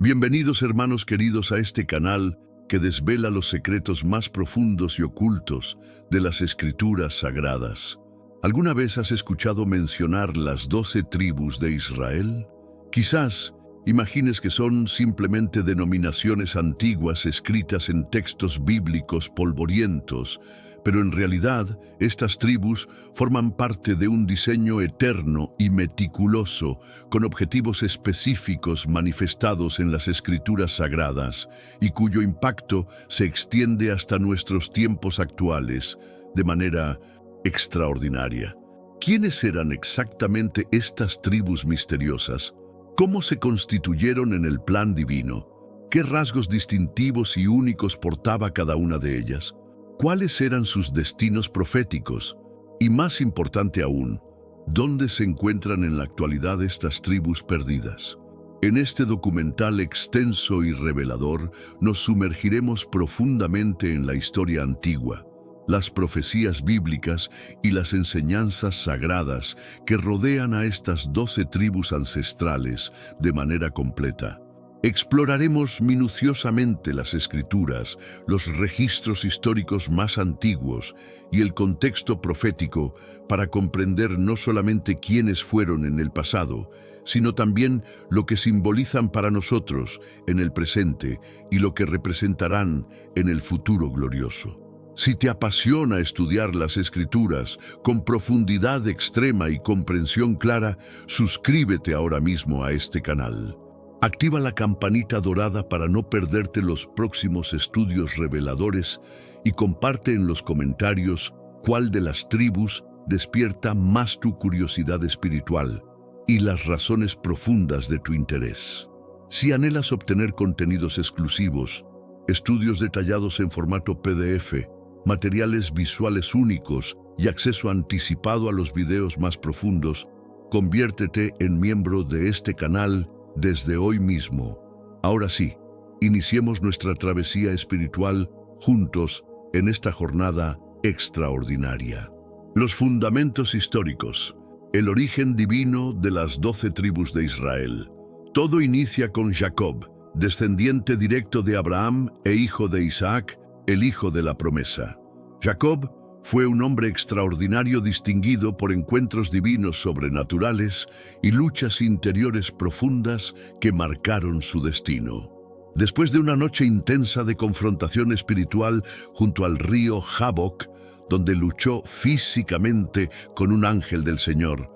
Bienvenidos hermanos queridos a este canal que desvela los secretos más profundos y ocultos de las Escrituras Sagradas. ¿Alguna vez has escuchado mencionar las 12 tribus de Israel? Quizás imagines que son simplemente denominaciones antiguas escritas en textos bíblicos polvorientos, pero en realidad estas tribus forman parte de un diseño eterno y meticuloso, con objetivos específicos manifestados en las Escrituras Sagradas, y cuyo impacto se extiende hasta nuestros tiempos actuales, de manera extraordinaria. ¿Quiénes eran exactamente estas tribus misteriosas? ¿Cómo se constituyeron en el plan divino? ¿Qué rasgos distintivos y únicos portaba cada una de ellas? ¿Cuáles eran sus destinos proféticos? Y más importante aún, ¿dónde se encuentran en la actualidad estas tribus perdidas? En este documental extenso y revelador, nos sumergiremos profundamente en la historia antigua, las profecías bíblicas y las enseñanzas sagradas que rodean a estas 12 tribus ancestrales de manera completa. Exploraremos minuciosamente las Escrituras, los registros históricos más antiguos y el contexto profético para comprender no solamente quiénes fueron en el pasado, sino también lo que simbolizan para nosotros en el presente y lo que representarán en el futuro glorioso. Si te apasiona estudiar las Escrituras con profundidad extrema y comprensión clara, suscríbete ahora mismo a este canal. Activa la campanita dorada para no perderte los próximos estudios reveladores y comparte en los comentarios cuál de las tribus despierta más tu curiosidad espiritual y las razones profundas de tu interés. Si anhelas obtener contenidos exclusivos, estudios detallados en formato PDF, materiales visuales únicos y acceso anticipado a los videos más profundos, conviértete en miembro de este canal desde hoy mismo. Ahora sí, iniciemos nuestra travesía espiritual juntos en esta jornada extraordinaria. Los fundamentos históricos, el origen divino de las 12 tribus de Israel. Todo inicia con Jacob, descendiente directo de Abraham e hijo de Isaac, el hijo de la promesa. Jacob fue un hombre extraordinario distinguido por encuentros divinos sobrenaturales y luchas interiores profundas que marcaron su destino. Después de una noche intensa de confrontación espiritual junto al río Jaboc, donde luchó físicamente con un ángel del Señor,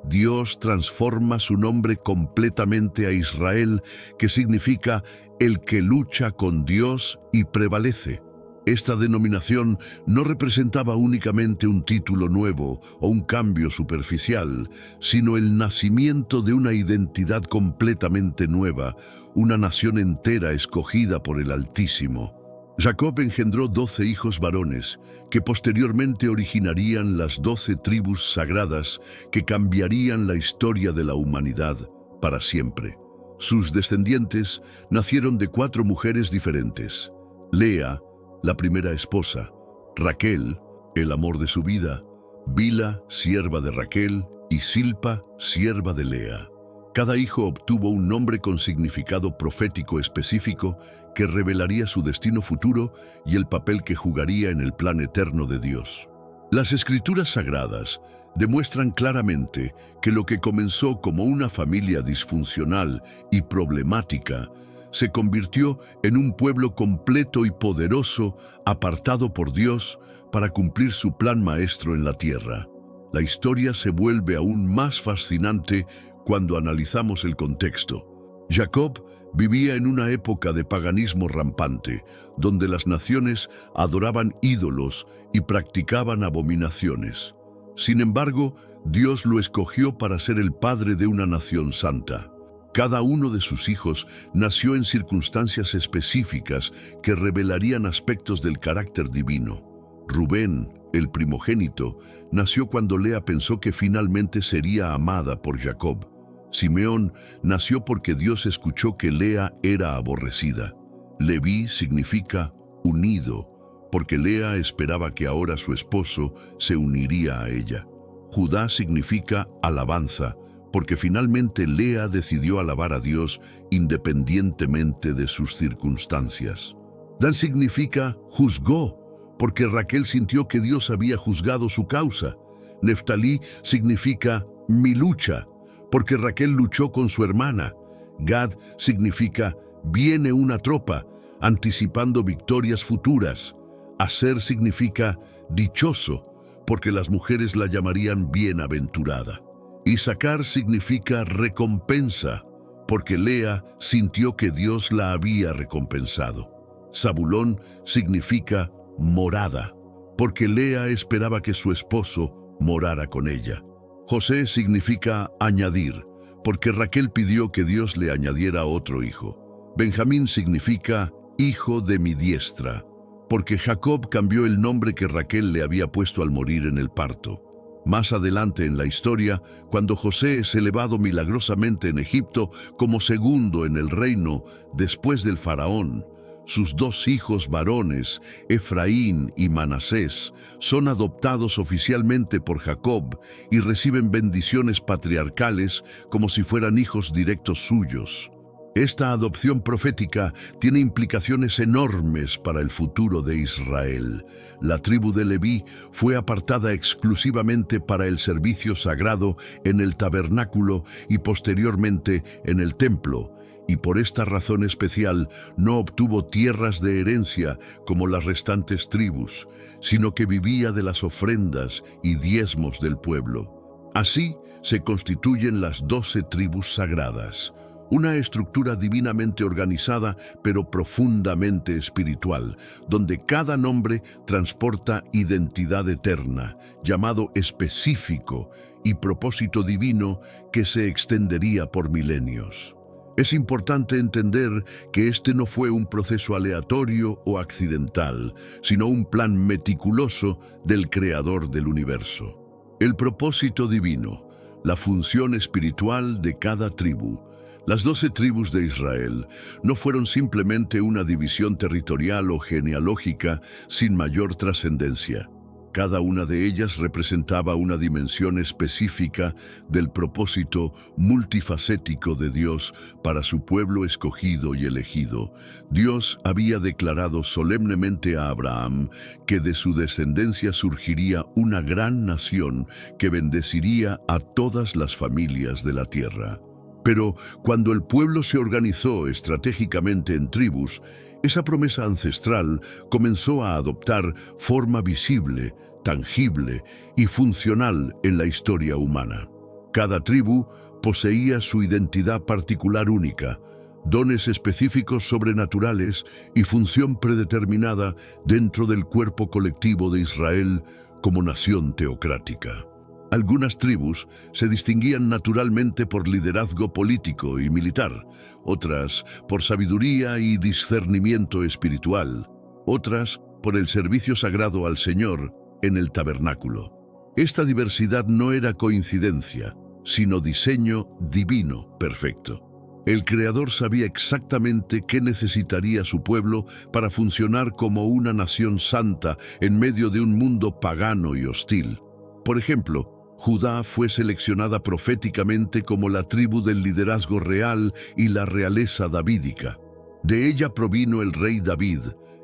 Dios transforma su nombre completamente a Israel, que significa el que lucha con Dios y prevalece. Esta denominación no representaba únicamente un título nuevo o un cambio superficial, sino el nacimiento de una identidad completamente nueva, una nación entera escogida por el Altísimo. Jacob engendró 12 hijos varones, que posteriormente originarían las 12 tribus sagradas que cambiarían la historia de la humanidad para siempre. Sus descendientes nacieron de 4 mujeres diferentes: Lea, la primera esposa; Raquel, el amor de su vida; Bila, sierva de Raquel; y Silpa, sierva de Lea. Cada hijo obtuvo un nombre con significado profético específico que revelaría su destino futuro y el papel que jugaría en el plan eterno de Dios. Las Escrituras Sagradas demuestran claramente que lo que comenzó como una familia disfuncional y problemática se convirtió en un pueblo completo y poderoso, apartado por Dios para cumplir su plan maestro en la tierra. La historia se vuelve aún más fascinante cuando analizamos el contexto. Jacob vivía en una época de paganismo rampante, donde las naciones adoraban ídolos y practicaban abominaciones. Sin embargo, Dios lo escogió para ser el padre de una nación santa. Cada uno de sus hijos nació en circunstancias específicas que revelarían aspectos del carácter divino. Rubén, el primogénito, nació cuando Lea pensó que finalmente sería amada por Jacob. Simeón nació porque Dios escuchó que Lea era aborrecida. Leví significa unido, porque Lea esperaba que ahora su esposo se uniría a ella. Judá significa alabanza, porque finalmente Lea decidió alabar a Dios independientemente de sus circunstancias. Dan significa juzgó, porque Raquel sintió que Dios había juzgado su causa. Neftalí significa mi lucha, porque Raquel luchó con su hermana. Gad significa viene una tropa, anticipando victorias futuras. Aser significa dichoso, porque las mujeres la llamarían bienaventurada. Issacar significa recompensa, porque Lea sintió que Dios la había recompensado. Zabulón significa morada, porque Lea esperaba que su esposo morara con ella. José significa añadir, porque Raquel pidió que Dios le añadiera otro hijo. Benjamín significa hijo de mi diestra, porque Jacob cambió el nombre que Raquel le había puesto al morir en el parto. Más adelante en la historia, cuando José es elevado milagrosamente en Egipto como segundo en el reino después del faraón, sus dos hijos varones, Efraín y Manasés, son adoptados oficialmente por Jacob y reciben bendiciones patriarcales como si fueran hijos directos suyos. Esta adopción profética tiene implicaciones enormes para el futuro de Israel. La tribu de Leví fue apartada exclusivamente para el servicio sagrado en el tabernáculo y posteriormente en el templo, y por esta razón especial no obtuvo tierras de herencia como las restantes tribus, sino que vivía de las ofrendas y diezmos del pueblo. Así se constituyen las 12 tribus sagradas. Una estructura divinamente organizada, pero profundamente espiritual, donde cada nombre transporta identidad eterna, llamado específico y propósito divino que se extendería por milenios. Es importante entender que este no fue un proceso aleatorio o accidental, sino un plan meticuloso del Creador del universo. El propósito divino, la función espiritual de cada tribu. Las 12 tribus de Israel no fueron simplemente una división territorial o genealógica sin mayor trascendencia. Cada una de ellas representaba una dimensión específica del propósito multifacético de Dios para su pueblo escogido y elegido. Dios había declarado solemnemente a Abraham que de su descendencia surgiría una gran nación que bendeciría a todas las familias de la tierra. Pero cuando el pueblo se organizó estratégicamente en tribus, esa promesa ancestral comenzó a adoptar forma visible, tangible y funcional en la historia humana. Cada tribu poseía su identidad particular única, dones específicos sobrenaturales y función predeterminada dentro del cuerpo colectivo de Israel como nación teocrática. Algunas tribus se distinguían naturalmente por liderazgo político y militar, otras por sabiduría y discernimiento espiritual, otras por el servicio sagrado al Señor en el tabernáculo. Esta diversidad no era coincidencia, sino diseño divino perfecto. El Creador sabía exactamente qué necesitaría su pueblo para funcionar como una nación santa en medio de un mundo pagano y hostil. Por ejemplo, Judá fue seleccionada proféticamente como la tribu del liderazgo real y la realeza davídica. De ella provino el rey David,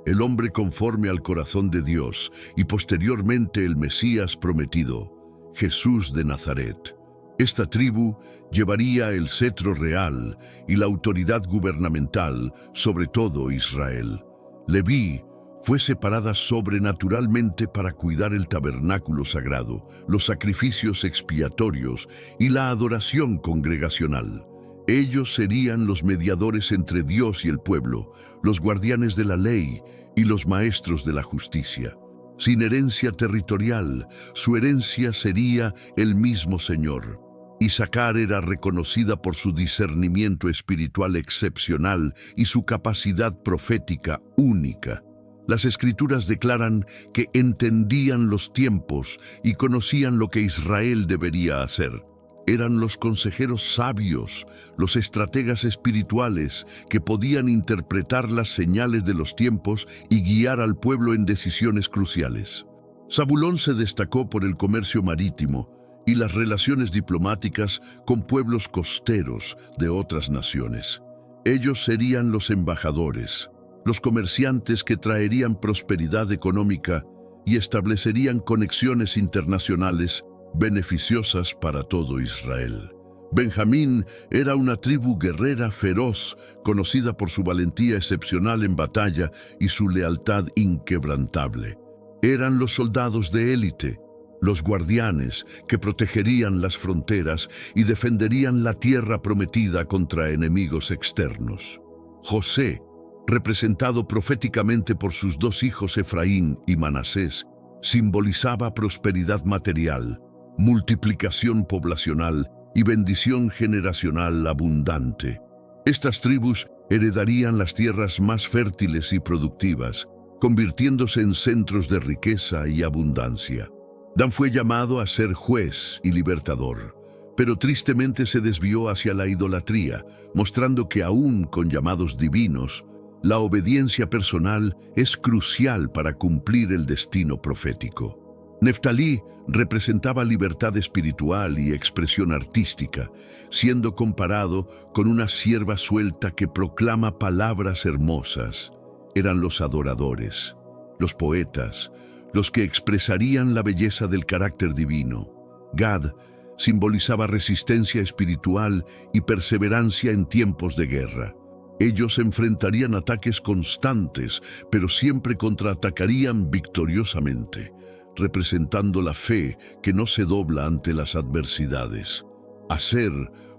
el hombre conforme al corazón de Dios, y posteriormente el Mesías prometido, Jesús de Nazaret. Esta tribu llevaría el cetro real y la autoridad gubernamental sobre todo Israel. Leví fue separada sobrenaturalmente para cuidar el tabernáculo sagrado, los sacrificios expiatorios y la adoración congregacional. Ellos serían los mediadores entre Dios y el pueblo, los guardianes de la ley y los maestros de la justicia. Sin herencia territorial, su herencia sería el mismo Señor. Issacar era reconocida por su discernimiento espiritual excepcional y su capacidad profética única. Las Escrituras declaran que entendían los tiempos y conocían lo que Israel debería hacer. Eran los consejeros sabios, los estrategas espirituales que podían interpretar las señales de los tiempos y guiar al pueblo en decisiones cruciales. Zabulón se destacó por el comercio marítimo, y las relaciones diplomáticas con pueblos costeros de otras naciones. Ellos serían los embajadores, los comerciantes que traerían prosperidad económica y establecerían conexiones internacionales beneficiosas para todo Israel. Benjamín era una tribu guerrera feroz, conocida por su valentía excepcional en batalla y su lealtad inquebrantable. Eran los soldados de élite, los guardianes que protegerían las fronteras y defenderían la tierra prometida contra enemigos externos. José, representado proféticamente por sus dos hijos Efraín y Manasés, simbolizaba prosperidad material, multiplicación poblacional y bendición generacional abundante. Estas tribus heredarían las tierras más fértiles y productivas, convirtiéndose en centros de riqueza y abundancia. Dan fue llamado a ser juez y libertador, pero tristemente se desvió hacia la idolatría, mostrando que aún con llamados divinos, la obediencia personal es crucial para cumplir el destino profético. Neftalí representaba libertad espiritual y expresión artística, siendo comparado con una sierva suelta que proclama palabras hermosas. Eran los adoradores, los poetas, los que expresarían la belleza del carácter divino. Gad simbolizaba resistencia espiritual y perseverancia en tiempos de guerra. Ellos enfrentarían ataques constantes, pero siempre contraatacarían victoriosamente, representando la fe que no se dobla ante las adversidades. Aser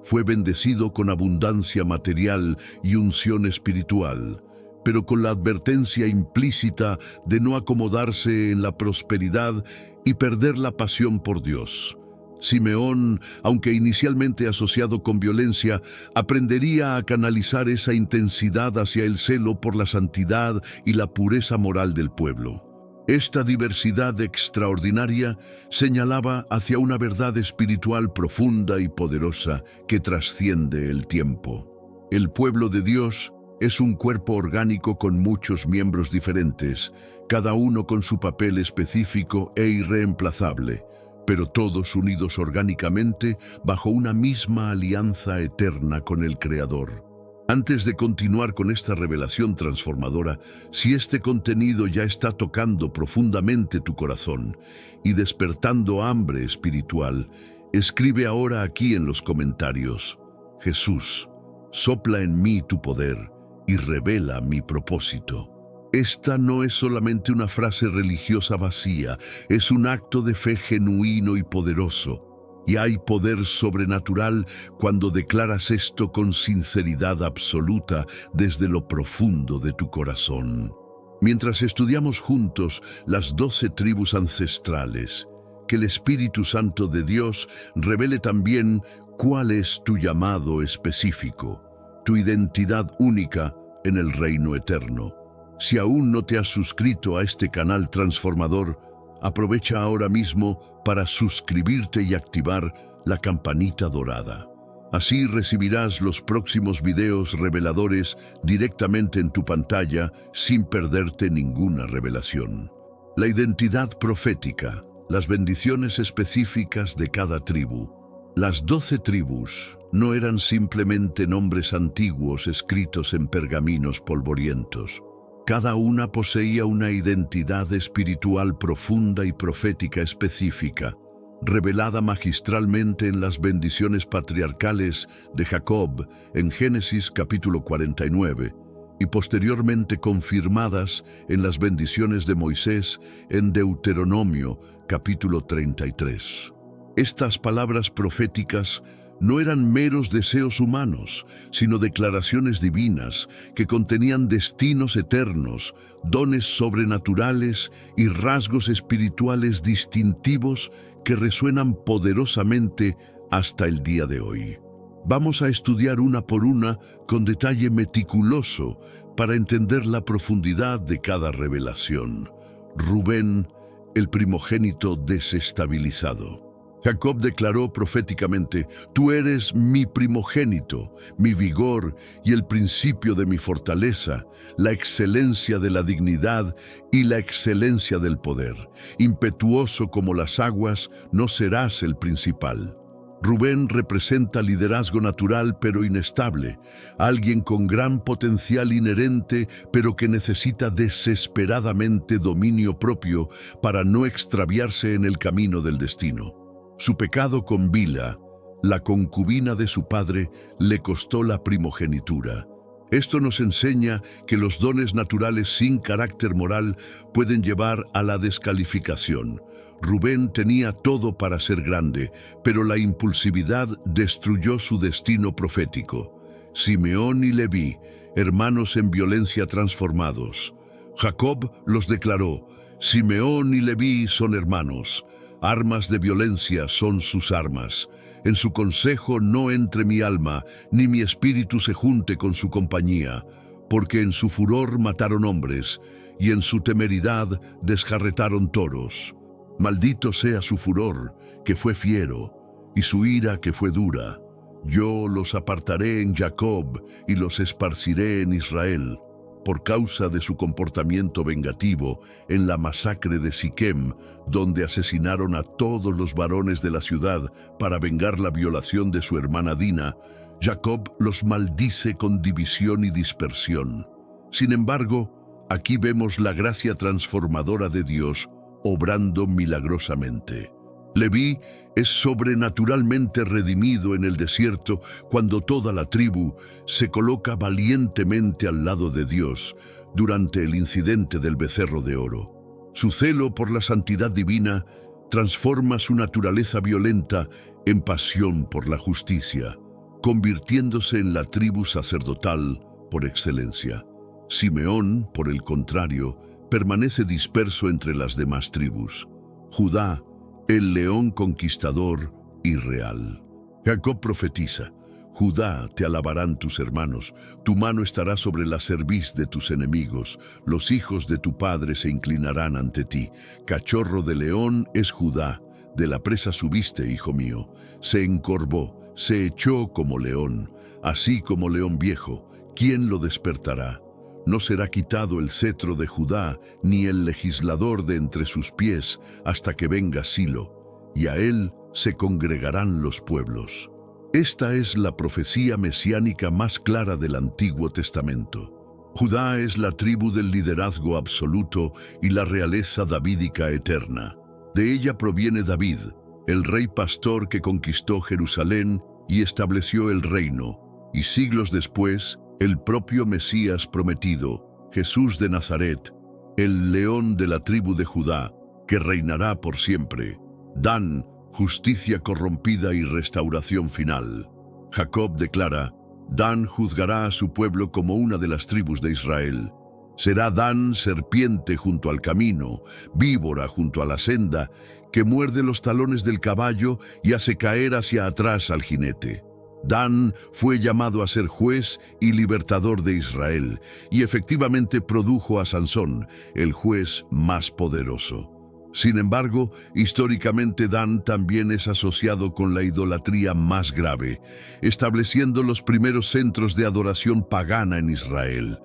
fue bendecido con abundancia material y unción espiritual, pero con la advertencia implícita de no acomodarse en la prosperidad y perder la pasión por Dios. Simeón, aunque inicialmente asociado con violencia, aprendería a canalizar esa intensidad hacia el celo por la santidad y la pureza moral del pueblo. Esta diversidad extraordinaria señalaba hacia una verdad espiritual profunda y poderosa que trasciende el tiempo. El pueblo de Dios es un cuerpo orgánico con muchos miembros diferentes, cada uno con su papel específico e irreemplazable, pero todos unidos orgánicamente bajo una misma alianza eterna con el Creador. Antes de continuar con esta revelación transformadora, si este contenido ya está tocando profundamente tu corazón y despertando hambre espiritual, escribe ahora aquí en los comentarios: Jesús, sopla en mí tu poder y revela mi propósito. Esta no es solamente una frase religiosa vacía, es un acto de fe genuino y poderoso. Y hay poder sobrenatural cuando declaras esto con sinceridad absoluta desde lo profundo de tu corazón. Mientras estudiamos juntos las 12 tribus ancestrales, que el Espíritu Santo de Dios revele también cuál es tu llamado específico, tu identidad única en el reino eterno. Si aún no te has suscrito a este canal transformador, aprovecha ahora mismo para suscribirte y activar la campanita dorada. Así recibirás los próximos videos reveladores directamente en tu pantalla sin perderte ninguna revelación. La identidad profética, las bendiciones específicas de cada tribu. Las 12 tribus no eran simplemente nombres antiguos escritos en pergaminos polvorientos. Cada una poseía una identidad espiritual profunda y profética específica, revelada magistralmente en las bendiciones patriarcales de Jacob en Génesis capítulo 49 y posteriormente confirmadas en las bendiciones de Moisés en Deuteronomio capítulo 33. Estas palabras proféticas no eran meros deseos humanos, sino declaraciones divinas que contenían destinos eternos, dones sobrenaturales y rasgos espirituales distintivos que resuenan poderosamente hasta el día de hoy. Vamos a estudiar una por una con detalle meticuloso para entender la profundidad de cada revelación. Rubén, el primogénito desestabilizado. Jacob declaró proféticamente: «Tú eres mi primogénito, mi vigor y el principio de mi fortaleza, la excelencia de la dignidad y la excelencia del poder. Impetuoso como las aguas, no serás el principal». Rubén representa liderazgo natural pero inestable, alguien con gran potencial inherente pero que necesita desesperadamente dominio propio para no extraviarse en el camino del destino. Su pecado con Bila, la concubina de su padre, le costó la primogenitura. Esto nos enseña que los dones naturales sin carácter moral pueden llevar a la descalificación. Rubén tenía todo para ser grande, pero la impulsividad destruyó su destino profético. Simeón y Leví, hermanos en violencia transformados. Jacob los declaró: Simeón y Leví son hermanos. Armas de violencia son sus armas. En su consejo no entre mi alma, ni mi espíritu se junte con su compañía, porque en su furor mataron hombres, y en su temeridad desjarretaron toros. Maldito sea su furor, que fue fiero, y su ira, que fue dura. Yo los apartaré en Jacob, y los esparciré en Israel, por causa de su comportamiento vengativo en la masacre de Siquem, donde asesinaron a todos los varones de la ciudad para vengar la violación de su hermana Dina. Jacob los maldice con división y dispersión. Sin embargo, aquí vemos la gracia transformadora de Dios obrando milagrosamente. Leví es sobrenaturalmente redimido en el desierto cuando toda la tribu se coloca valientemente al lado de Dios durante el incidente del becerro de oro. Su celo por la santidad divina transforma su naturaleza violenta en pasión por la justicia, convirtiéndose en la tribu sacerdotal por excelencia. Simeón, por el contrario, permanece disperso entre las demás tribus. Judá, el león conquistador y real. Jacob profetiza: Judá, te alabarán tus hermanos, tu mano estará sobre la cerviz de tus enemigos, los hijos de tu padre se inclinarán ante ti. Cachorro de león es Judá, de la presa subiste, hijo mío. Se encorvó, se echó como león, así como león viejo, ¿quién lo despertará? No será quitado el cetro de Judá, ni el legislador de entre sus pies, hasta que venga Silo, y a él se congregarán los pueblos. Esta es la profecía mesiánica más clara del Antiguo Testamento. Judá es la tribu del liderazgo absoluto y la realeza davídica eterna. De ella proviene David, el rey pastor que conquistó Jerusalén y estableció el reino, y siglos después, el propio Mesías prometido, Jesús de Nazaret, el león de la tribu de Judá, que reinará por siempre. Dan, justicia corrompida y restauración final. Jacob declara: Dan juzgará a su pueblo como una de las tribus de Israel. Será Dan serpiente junto al camino, víbora junto a la senda, que muerde los talones del caballo y hace caer hacia atrás al jinete. Dan fue llamado a ser juez y libertador de Israel, y efectivamente produjo a Sansón, el juez más poderoso. Sin embargo, históricamente Dan también es asociado con la idolatría más grave, estableciendo los primeros centros de adoración pagana en Israel.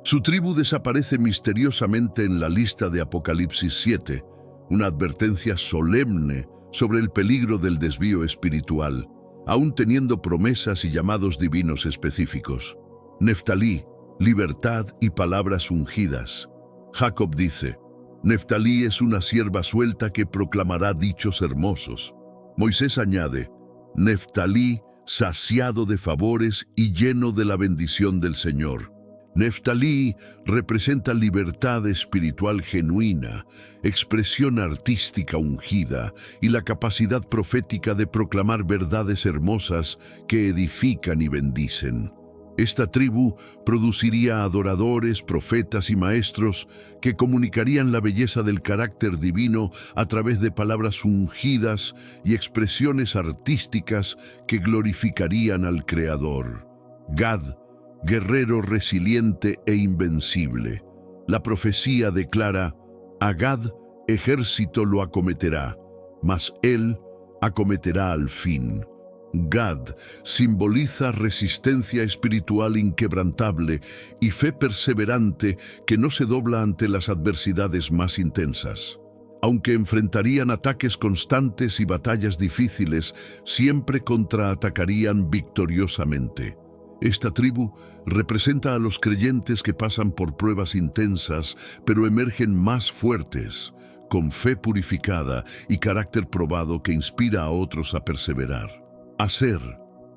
Su tribu desaparece misteriosamente en la lista de Apocalipsis 7, una advertencia solemne sobre el peligro del desvío espiritual, aún teniendo promesas y llamados divinos específicos. Neftalí, libertad y palabras ungidas. Jacob dice: Neftalí es una sierva suelta que proclamará dichos hermosos. Moisés añade: Neftalí, saciado de favores y lleno de la bendición del Señor. Neftalí representa libertad espiritual genuina, expresión artística ungida y la capacidad profética de proclamar verdades hermosas que edifican y bendicen. Esta tribu produciría adoradores, profetas y maestros que comunicarían la belleza del carácter divino a través de palabras ungidas y expresiones artísticas que glorificarían al Creador. Gad, guerrero resiliente e invencible. La profecía declara: a Gad ejército lo acometerá, mas él acometerá al fin. Gad simboliza resistencia espiritual inquebrantable y fe perseverante que no se dobla ante las adversidades más intensas. Aunque enfrentarían ataques constantes y batallas difíciles, siempre contraatacarían victoriosamente. Esta tribu representa a los creyentes que pasan por pruebas intensas, pero emergen más fuertes, con fe purificada y carácter probado que inspira a otros a perseverar. Aser,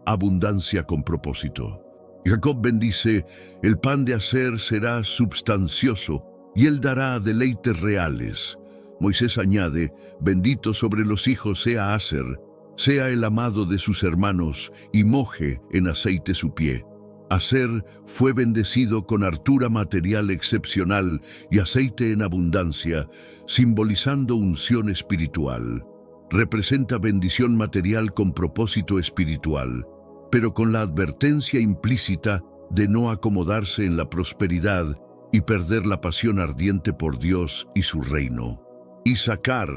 abundancia con propósito. Jacob bendice: el pan de Aser será substancioso y él dará deleites reales. Moisés añade: bendito sobre los hijos sea Aser, sea el amado de sus hermanos, y moje en aceite su pie. Aser fue bendecido con hartura material excepcional y aceite en abundancia, simbolizando unción espiritual. Representa bendición material con propósito espiritual, pero con la advertencia implícita de no acomodarse en la prosperidad y perder la pasión ardiente por Dios y su reino. Isacar,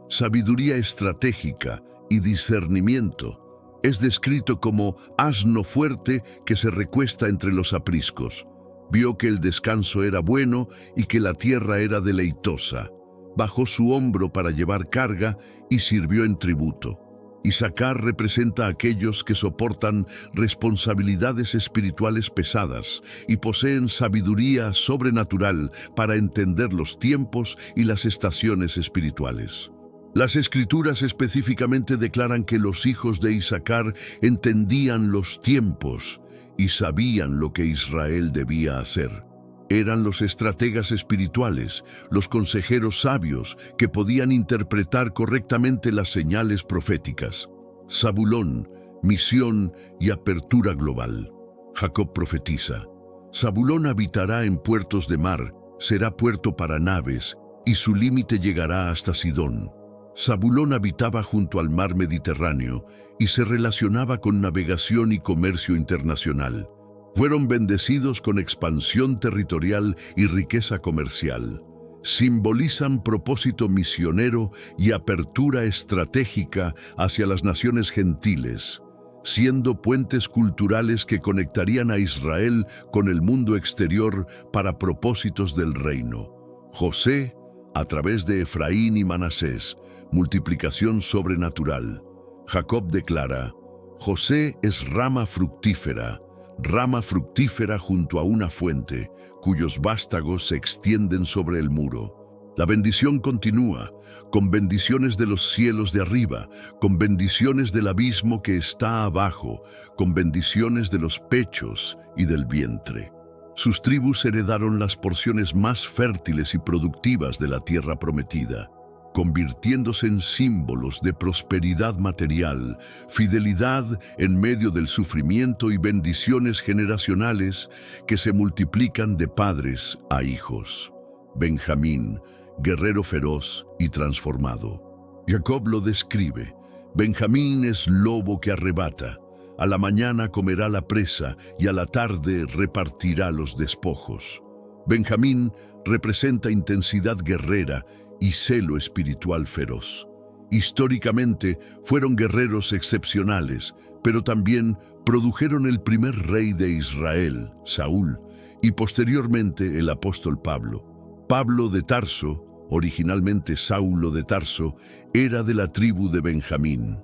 sabiduría estratégica y discernimiento. Es descrito como asno fuerte que se recuesta entre los apriscos. Vio que el descanso era bueno y que la tierra era deleitosa. Bajó su hombro para llevar carga y sirvió en tributo. Isacar representa a aquellos que soportan responsabilidades espirituales pesadas y poseen sabiduría sobrenatural para entender los tiempos y las estaciones espirituales. Las Escrituras específicamente declaran que los hijos de Isacar entendían los tiempos y sabían lo que Israel debía hacer. Eran los estrategas espirituales, los consejeros sabios que podían interpretar correctamente las señales proféticas. Zabulón, misión y apertura global. Jacob profetiza: Zabulón habitará en puertos de mar, será puerto para naves, y su límite llegará hasta Sidón. Zabulón habitaba junto al mar Mediterráneo y se relacionaba con navegación y comercio internacional. Fueron bendecidos con expansión territorial y riqueza comercial. Simbolizan propósito misionero y apertura estratégica hacia las naciones gentiles, siendo puentes culturales que conectarían a Israel con el mundo exterior para propósitos del reino. José, a través de Efraín y Manasés, multiplicación sobrenatural. Jacob declara: José es rama fructífera junto a una fuente, cuyos vástagos se extienden sobre el muro. La bendición continúa, con bendiciones de los cielos de arriba, con bendiciones del abismo que está abajo, con bendiciones de los pechos y del vientre. Sus tribus heredaron las porciones más fértiles y productivas de la tierra prometida, convirtiéndose en símbolos de prosperidad material, fidelidad en medio del sufrimiento y bendiciones generacionales que se multiplican de padres a hijos. Benjamín, guerrero feroz y transformado. Jacob lo describe: Benjamín es lobo que arrebata. A la mañana comerá la presa y a la tarde repartirá los despojos. Benjamín representa intensidad guerrera y celo espiritual feroz. Históricamente fueron guerreros excepcionales, pero también produjeron el primer rey de Israel, Saúl, y posteriormente el apóstol Pablo. Pablo de Tarso, originalmente Saulo de Tarso, era de la tribu de Benjamín.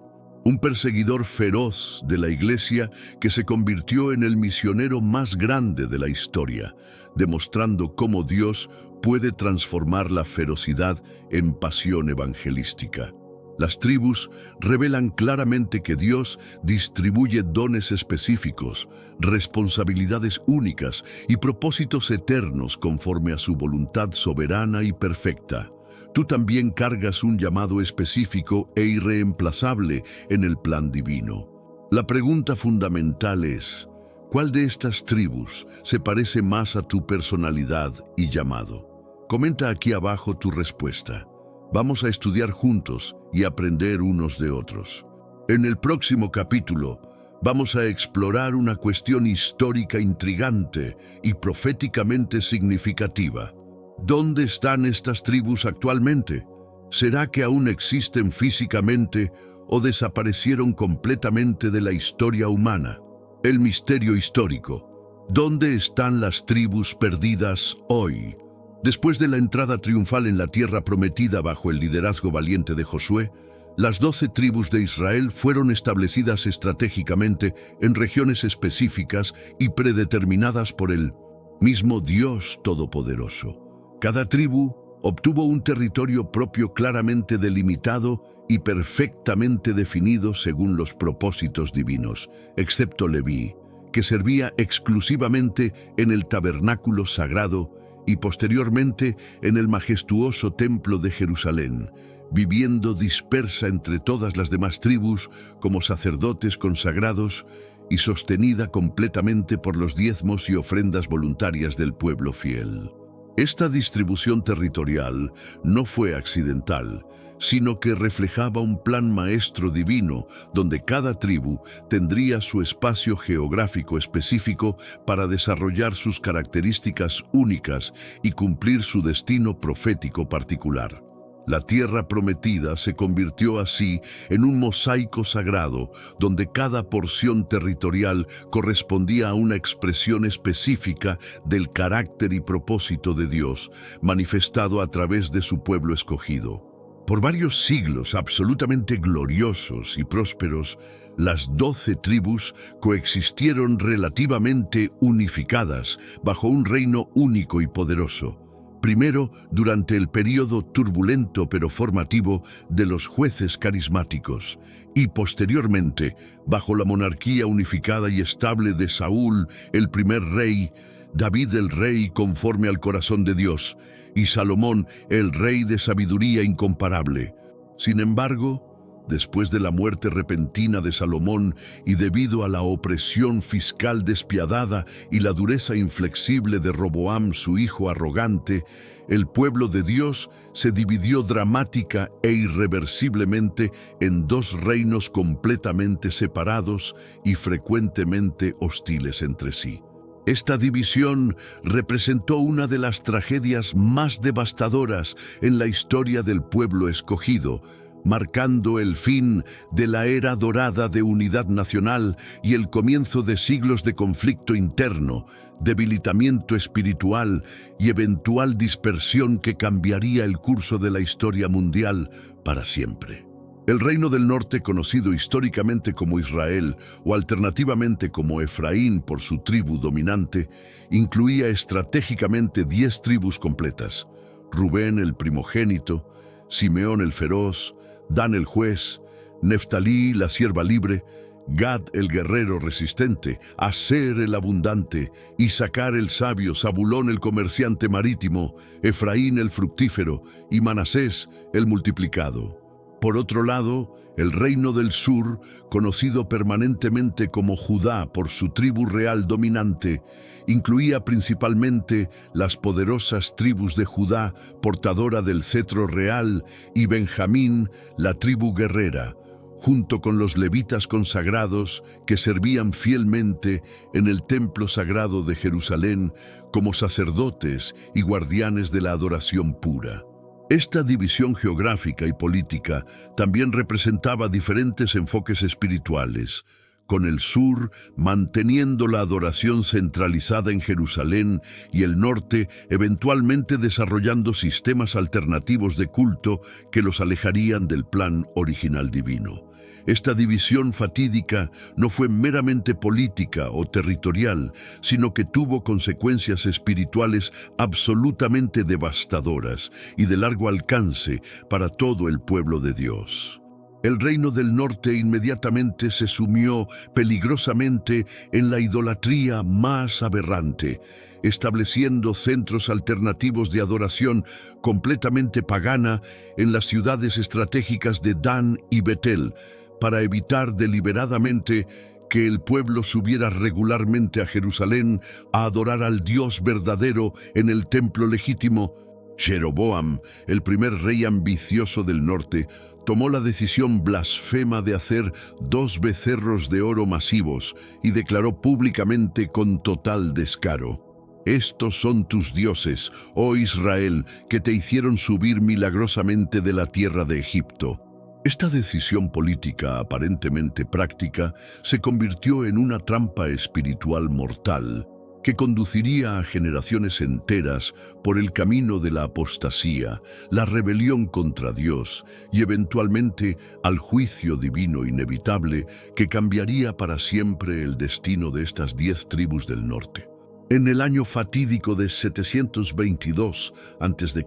Un perseguidor feroz de la iglesia que se convirtió en el misionero más grande de la historia, demostrando cómo Dios puede transformar la ferocidad en pasión evangelística. Las tribus revelan claramente que Dios distribuye dones específicos, responsabilidades únicas y propósitos eternos conforme a su voluntad soberana y perfecta. Tú también cargas un llamado específico e irreemplazable en el plan divino. La pregunta fundamental es: ¿cuál de estas tribus se parece más a tu personalidad y llamado? Comenta aquí abajo tu respuesta. Vamos a estudiar juntos y aprender unos de otros. En el próximo capítulo, vamos a explorar una cuestión histórica intrigante y proféticamente significativa. ¿Dónde están estas tribus actualmente? ¿Será que aún existen físicamente o desaparecieron completamente de la historia humana. El misterio histórico. ¿Dónde están las tribus perdidas hoy? Después de la entrada triunfal en la tierra prometida bajo el liderazgo valiente de Josué, las 12 tribus de Israel fueron establecidas estratégicamente en regiones específicas y predeterminadas por el mismo Dios Todopoderoso. Cada tribu obtuvo un territorio propio claramente delimitado y perfectamente definido según los propósitos divinos, excepto Leví, que servía exclusivamente en el tabernáculo sagrado y posteriormente en el majestuoso templo de Jerusalén, viviendo dispersa entre todas las demás tribus como sacerdotes consagrados y sostenida completamente por los diezmos y ofrendas voluntarias del pueblo fiel. Esta distribución territorial no fue accidental, sino que reflejaba un plan maestro divino donde cada tribu tendría su espacio geográfico específico para desarrollar sus características únicas y cumplir su destino profético particular. La tierra prometida se convirtió así en un mosaico sagrado donde cada porción territorial correspondía a una expresión específica del carácter y propósito de Dios, manifestado a través de su pueblo escogido. Por varios siglos absolutamente gloriosos y prósperos, las 12 tribus coexistieron relativamente unificadas bajo un reino único y poderoso. Primero, durante el período turbulento pero formativo de los jueces carismáticos, y posteriormente, bajo la monarquía unificada y estable de Saúl, el primer rey, David el rey conforme al corazón de Dios, y Salomón el rey de sabiduría incomparable. Sin embargo, después de la muerte repentina de Salomón y debido a la opresión fiscal despiadada y la dureza inflexible de Roboam, su hijo arrogante, el pueblo de Dios se dividió dramática e irreversiblemente en 2 reinos completamente separados y frecuentemente hostiles entre sí. Esta división representó una de las tragedias más devastadoras en la historia del pueblo escogido, marcando el fin de la era dorada de unidad nacional y el comienzo de siglos de conflicto interno, debilitamiento espiritual y eventual dispersión que cambiaría el curso de la historia mundial para siempre. El reino del norte, conocido históricamente como Israel o alternativamente como Efraín por su tribu dominante, incluía estratégicamente 10 tribus completas: Rubén el primogénito, Simeón el feroz, Dan el juez, Neftalí la sierva libre, Gad el guerrero resistente, Aser el abundante, Isacar el sabio, Zabulón el comerciante marítimo, Efraín el fructífero y Manasés el multiplicado. Por otro lado, el reino del sur, conocido permanentemente como Judá por su tribu real dominante, incluía principalmente las poderosas tribus de Judá, portadora del cetro real, y Benjamín, la tribu guerrera, junto con los levitas consagrados que servían fielmente en el templo sagrado de Jerusalén como sacerdotes y guardianes de la adoración pura. Esta división geográfica y política también representaba diferentes enfoques espirituales, con el sur manteniendo la adoración centralizada en Jerusalén y el norte eventualmente desarrollando sistemas alternativos de culto que los alejarían del plan original divino. Esta división fatídica no fue meramente política o territorial, sino que tuvo consecuencias espirituales absolutamente devastadoras y de largo alcance para todo el pueblo de Dios. El reino del norte inmediatamente se sumió peligrosamente en la idolatría más aberrante, estableciendo centros alternativos de adoración completamente pagana en las ciudades estratégicas de Dan y Betel, para evitar deliberadamente que el pueblo subiera regularmente a Jerusalén a adorar al Dios verdadero en el templo legítimo. Jeroboam, el primer rey ambicioso del norte, tomó la decisión blasfema de hacer 2 becerros de oro masivos y declaró públicamente con total descaro: «Estos son tus dioses, oh Israel, que te hicieron subir milagrosamente de la tierra de Egipto». Esta decisión política aparentemente práctica se convirtió en una trampa espiritual mortal que conduciría a generaciones enteras por el camino de la apostasía, la rebelión contra Dios y eventualmente al juicio divino inevitable que cambiaría para siempre el destino de estas 10 tribus del norte. En el año fatídico de 722 a.C.,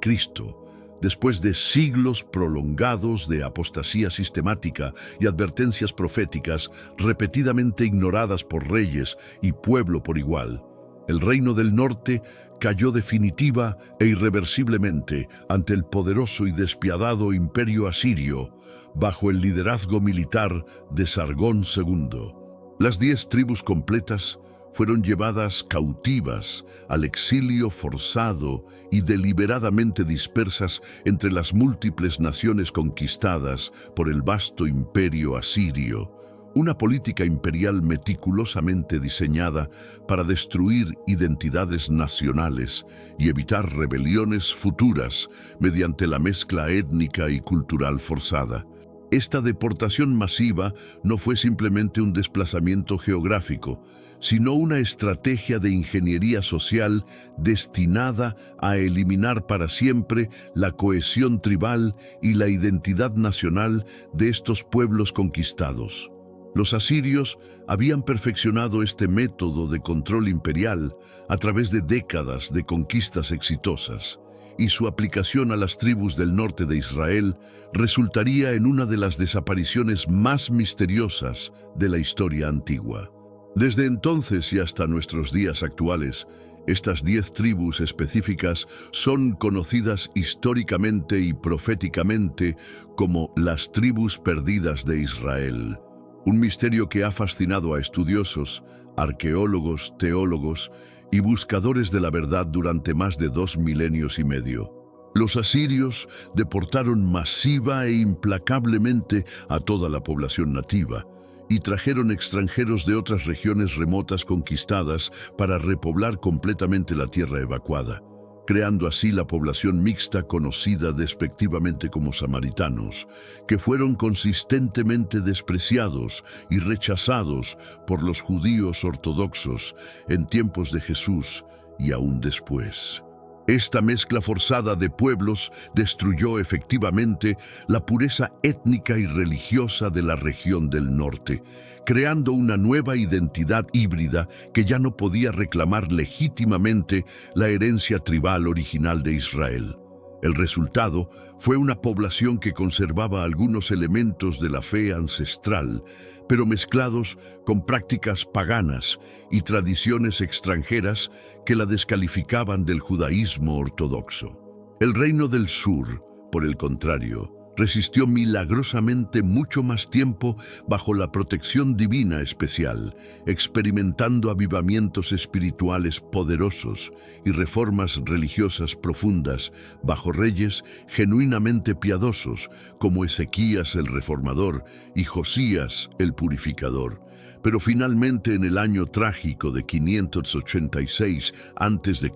después de siglos prolongados de apostasía sistemática y advertencias proféticas repetidamente ignoradas por reyes y pueblo por igual, el reino del norte cayó definitiva e irreversiblemente ante el poderoso y despiadado imperio asirio bajo el liderazgo militar de Sargón II. Las 10 tribus completas fueron llevadas cautivas al exilio forzado y deliberadamente dispersas entre las múltiples naciones conquistadas por el vasto imperio asirio, una política imperial meticulosamente diseñada para destruir identidades nacionales y evitar rebeliones futuras mediante la mezcla étnica y cultural forzada. Esta deportación masiva no fue simplemente un desplazamiento geográfico, sino una estrategia de ingeniería social destinada a eliminar para siempre la cohesión tribal y la identidad nacional de estos pueblos conquistados. Los asirios habían perfeccionado este método de control imperial a través de décadas de conquistas exitosas, y su aplicación a las tribus del norte de Israel resultaría en una de las desapariciones más misteriosas de la historia antigua. Desde entonces y hasta nuestros días actuales, estas 10 tribus específicas son conocidas históricamente y proféticamente como las tribus perdidas de Israel. Un misterio que ha fascinado a estudiosos, arqueólogos, teólogos y buscadores de la verdad durante más de 2 milenios y medio. Los asirios deportaron masiva e implacablemente a toda la población nativa y trajeron extranjeros de otras regiones remotas conquistadas para repoblar completamente la tierra evacuada, creando así la población mixta conocida despectivamente como samaritanos, que fueron consistentemente despreciados y rechazados por los judíos ortodoxos en tiempos de Jesús y aún después. Esta mezcla forzada de pueblos destruyó efectivamente la pureza étnica y religiosa de la región del norte, creando una nueva identidad híbrida que ya no podía reclamar legítimamente la herencia tribal original de Israel. El resultado fue una población que conservaba algunos elementos de la fe ancestral, pero mezclados con prácticas paganas y tradiciones extranjeras que la descalificaban del judaísmo ortodoxo. El reino del sur, por el contrario, resistió milagrosamente mucho más tiempo bajo la protección divina especial, experimentando avivamientos espirituales poderosos y reformas religiosas profundas bajo reyes genuinamente piadosos como Ezequías el Reformador y Josías el Purificador. Pero finalmente, en el año trágico de 586 a.C.,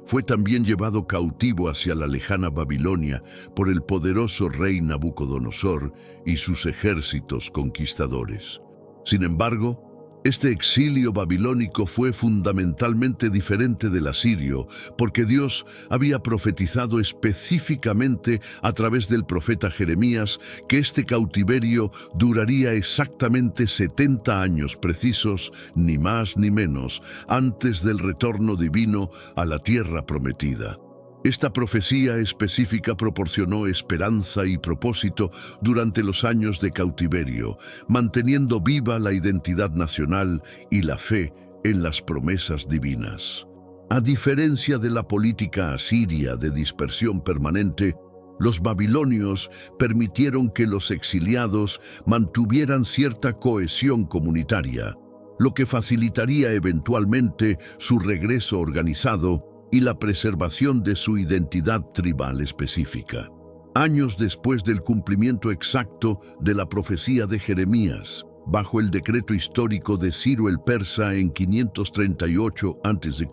fue también llevado cautivo hacia la lejana Babilonia por el poderoso rey Nabucodonosor y sus ejércitos conquistadores. Sin embargo, este exilio babilónico fue fundamentalmente diferente del asirio, porque Dios había profetizado específicamente a través del profeta Jeremías que este cautiverio duraría exactamente 70 años precisos, ni más ni menos, antes del retorno divino a la tierra prometida. Esta profecía específica proporcionó esperanza y propósito durante los años de cautiverio, manteniendo viva la identidad nacional y la fe en las promesas divinas. A diferencia de la política asiria de dispersión permanente, los babilonios permitieron que los exiliados mantuvieran cierta cohesión comunitaria, lo que facilitaría eventualmente su regreso organizado y la preservación de su identidad tribal específica. Años después del cumplimiento exacto de la profecía de Jeremías, bajo el decreto histórico de Ciro el Persa en 538 a.C.,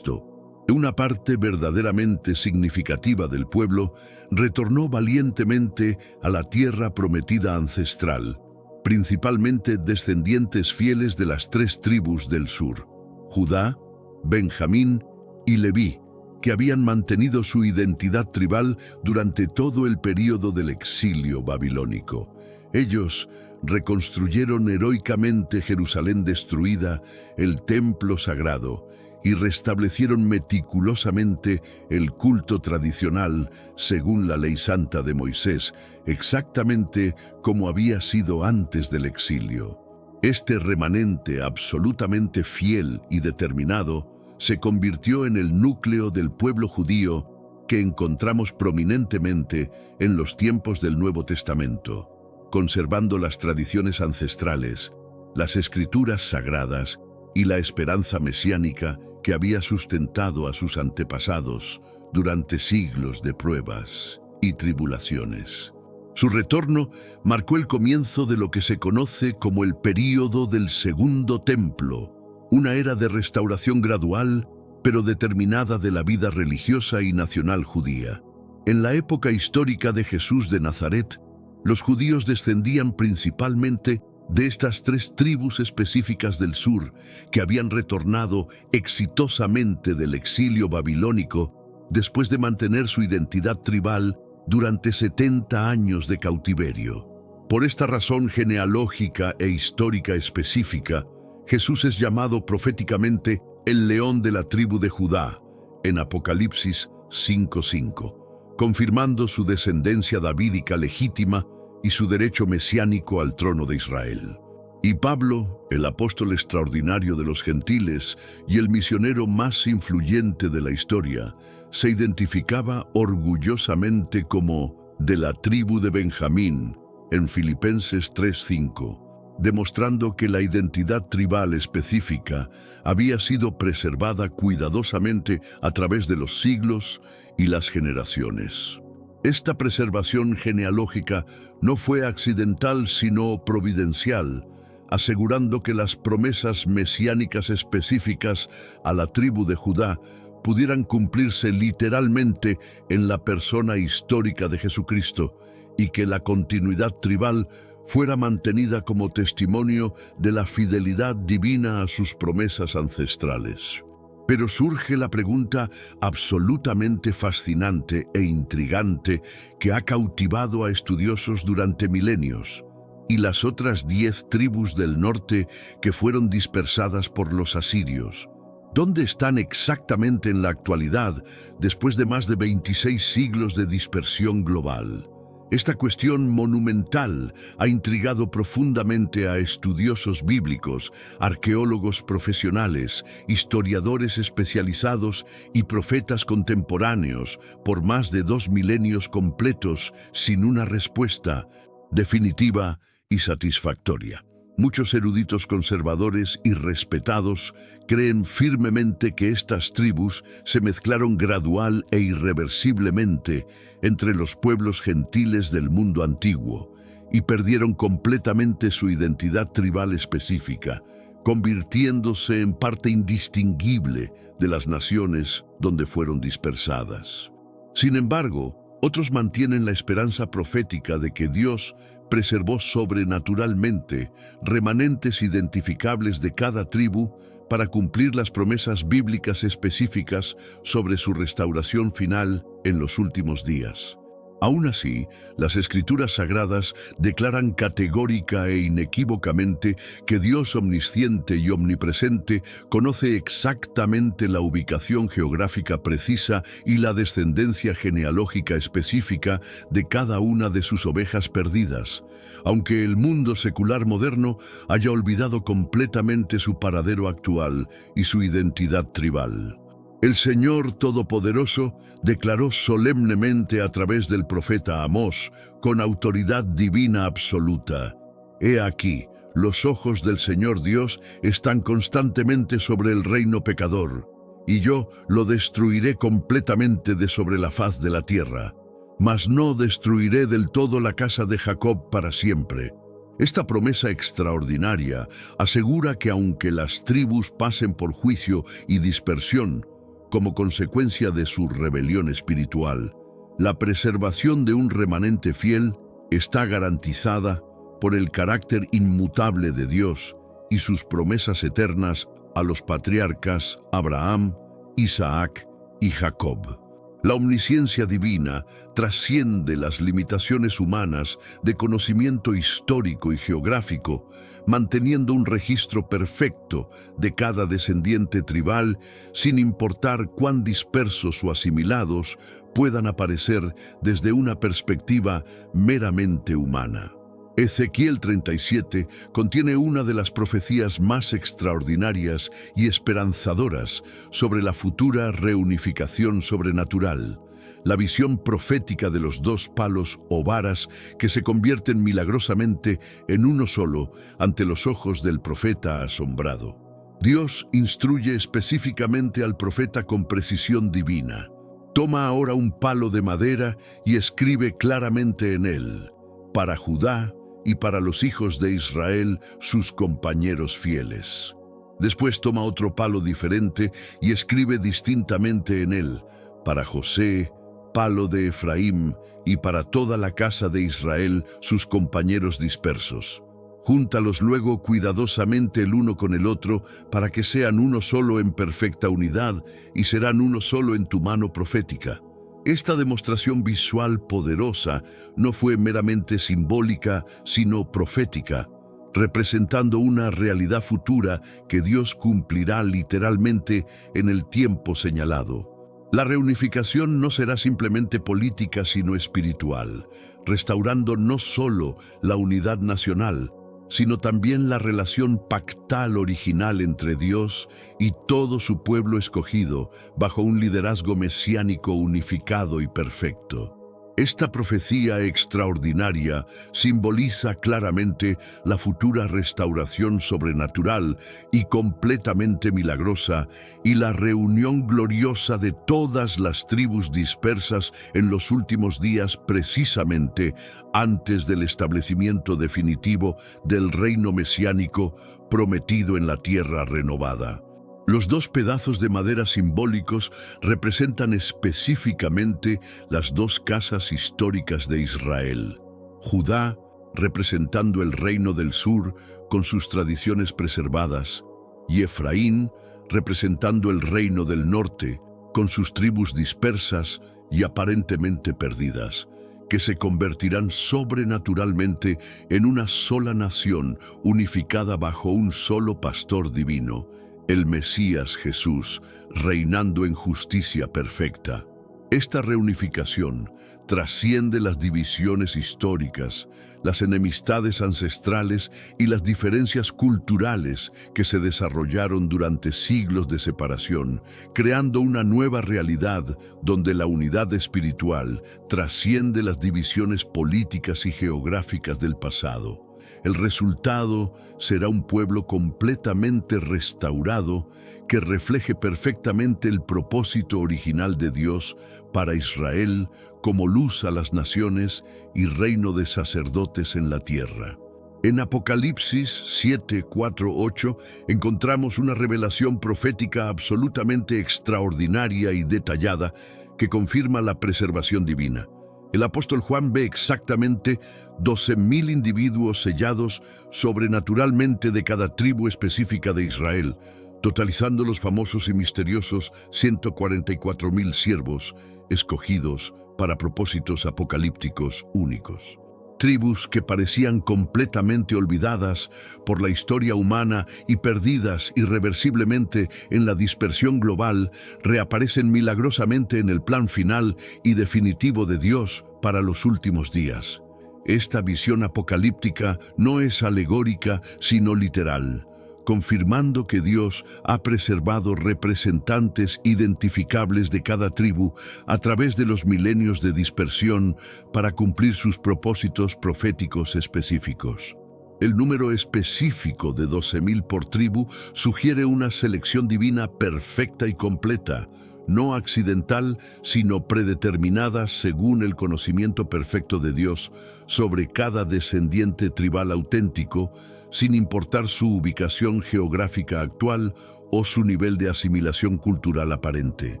Una parte verdaderamente significativa del pueblo retornó valientemente a la tierra prometida ancestral, principalmente descendientes fieles de las 3 tribus del sur, Judá, Benjamín y Leví, que habían mantenido su identidad tribal durante todo el período del exilio babilónico. Ellos reconstruyeron heroicamente Jerusalén destruida, el templo sagrado, y restablecieron meticulosamente el culto tradicional según la ley santa de Moisés, exactamente como había sido antes del exilio. Este remanente absolutamente fiel y determinado se convirtió en el núcleo del pueblo judío que encontramos prominentemente en los tiempos del Nuevo Testamento, conservando las tradiciones ancestrales, las escrituras sagradas y la esperanza mesiánica que había sustentado a sus antepasados durante siglos de pruebas y tribulaciones. Su retorno marcó el comienzo de lo que se conoce como el período del Segundo Templo, una era de restauración gradual pero determinada de la vida religiosa y nacional judía. En la época histórica de Jesús de Nazaret, los judíos descendían principalmente de estas 3 tribus específicas del sur que habían retornado exitosamente del exilio babilónico después de mantener su identidad tribal durante 70 años de cautiverio. Por esta razón genealógica e histórica específica, Jesús es llamado proféticamente el león de la tribu de Judá en Apocalipsis 5:5, confirmando su descendencia davídica legítima y su derecho mesiánico al trono de Israel. Y Pablo, el apóstol extraordinario de los gentiles y el misionero más influyente de la historia, se identificaba orgullosamente como de la tribu de Benjamín en Filipenses 3:5, demostrando que la identidad tribal específica había sido preservada cuidadosamente a través de los siglos y las generaciones. Esta preservación genealógica no fue accidental sino providencial, asegurando que las promesas mesiánicas específicas a la tribu de Judá pudieran cumplirse literalmente en la persona histórica de Jesucristo y que la continuidad tribal fuera mantenida como testimonio de la fidelidad divina a sus promesas ancestrales. Pero surge la pregunta absolutamente fascinante e intrigante que ha cautivado a estudiosos durante milenios. ¿Y las otras 10 tribus del norte que fueron dispersadas por los asirios? ¿Dónde están exactamente en la actualidad después de más de 26 siglos de dispersión global? Esta cuestión monumental ha intrigado profundamente a estudiosos bíblicos, arqueólogos profesionales, historiadores especializados y profetas contemporáneos por más de 2 milenios completos sin una respuesta definitiva y satisfactoria. Muchos eruditos conservadores y respetados creen firmemente que estas tribus se mezclaron gradual e irreversiblemente entre los pueblos gentiles del mundo antiguo y perdieron completamente su identidad tribal específica, convirtiéndose en parte indistinguible de las naciones donde fueron dispersadas. Sin embargo, otros mantienen la esperanza profética de que Dios preservó sobrenaturalmente remanentes identificables de cada tribu para cumplir las promesas bíblicas específicas sobre su restauración final en los últimos días. Aún así, las Escrituras Sagradas declaran categórica e inequívocamente que Dios omnisciente y omnipresente conoce exactamente la ubicación geográfica precisa y la descendencia genealógica específica de cada una de sus ovejas perdidas, aunque el mundo secular moderno haya olvidado completamente su paradero actual y su identidad tribal. El Señor Todopoderoso declaró solemnemente a través del profeta Amós, con autoridad divina absoluta: «He aquí, los ojos del Señor Dios están constantemente sobre el reino pecador, y yo lo destruiré completamente de sobre la faz de la tierra, mas no destruiré del todo la casa de Jacob para siempre». Esta promesa extraordinaria asegura que aunque las tribus pasen por juicio y dispersión, como consecuencia de su rebelión espiritual. La preservación de un remanente fiel está garantizada por el carácter inmutable de Dios y sus promesas eternas a los patriarcas Abraham, Isaac y Jacob. La omnisciencia divina trasciende las limitaciones humanas de conocimiento histórico y geográfico, manteniendo un registro perfecto de cada descendiente tribal, sin importar cuán dispersos o asimilados puedan aparecer desde una perspectiva meramente humana. Ezequiel 37 contiene una de las profecías más extraordinarias y esperanzadoras sobre la futura reunificación sobrenatural. La visión profética de los dos palos o varas que se convierten milagrosamente en uno solo ante los ojos del profeta asombrado. Dios instruye específicamente al profeta con precisión divina. Toma ahora un palo de madera y escribe claramente en él: para Judá y para los hijos de Israel, sus compañeros fieles. Después toma otro palo diferente y escribe distintamente en él: para José, palo de Efraín, y para toda la casa de Israel, sus compañeros dispersos. Júntalos luego cuidadosamente el uno con el otro, para que sean uno solo en perfecta unidad, y serán uno solo en tu mano profética. Esta demostración visual poderosa no fue meramente simbólica, sino profética, representando una realidad futura que Dios cumplirá literalmente en el tiempo señalado. La reunificación no será simplemente política, sino espiritual, restaurando no solo la unidad nacional, sino también la relación pactal original entre Dios y todo su pueblo escogido bajo un liderazgo mesiánico unificado y perfecto. Esta profecía extraordinaria simboliza claramente la futura restauración sobrenatural y completamente milagrosa y la reunión gloriosa de todas las tribus dispersas en los últimos días, precisamente antes del establecimiento definitivo del reino mesiánico prometido en la tierra renovada. Los dos pedazos de madera simbólicos representan específicamente las dos casas históricas de Israel. Judá, representando el reino del sur con sus tradiciones preservadas, y Efraín, representando el reino del norte con sus tribus dispersas y aparentemente perdidas, que se convertirán sobrenaturalmente en una sola nación unificada bajo un solo pastor divino, el Mesías Jesús, reinando en justicia perfecta. Esta reunificación trasciende las divisiones históricas, las enemistades ancestrales y las diferencias culturales que se desarrollaron durante siglos de separación, creando una nueva realidad donde la unidad espiritual trasciende las divisiones políticas y geográficas del pasado. El resultado será un pueblo completamente restaurado que refleje perfectamente el propósito original de Dios para Israel como luz a las naciones y reino de sacerdotes en la tierra. En Apocalipsis 7, 4, 8 encontramos una revelación profética absolutamente extraordinaria y detallada que confirma la preservación divina. El apóstol Juan ve exactamente 12,000 individuos sellados sobrenaturalmente de cada tribu específica de Israel, totalizando los famosos y misteriosos 144,000 siervos escogidos para propósitos apocalípticos únicos. Tribus que parecían completamente olvidadas por la historia humana y perdidas irreversiblemente en la dispersión global, reaparecen milagrosamente en el plan final y definitivo de Dios para los últimos días. Esta visión apocalíptica no es alegórica, sino literal, confirmando que Dios ha preservado representantes identificables de cada tribu a través de los milenios de dispersión para cumplir sus propósitos proféticos específicos. El número específico de 12,000 por tribu sugiere una selección divina perfecta y completa, no accidental, sino predeterminada según el conocimiento perfecto de Dios sobre cada descendiente tribal auténtico, sin importar su ubicación geográfica actual o su nivel de asimilación cultural aparente.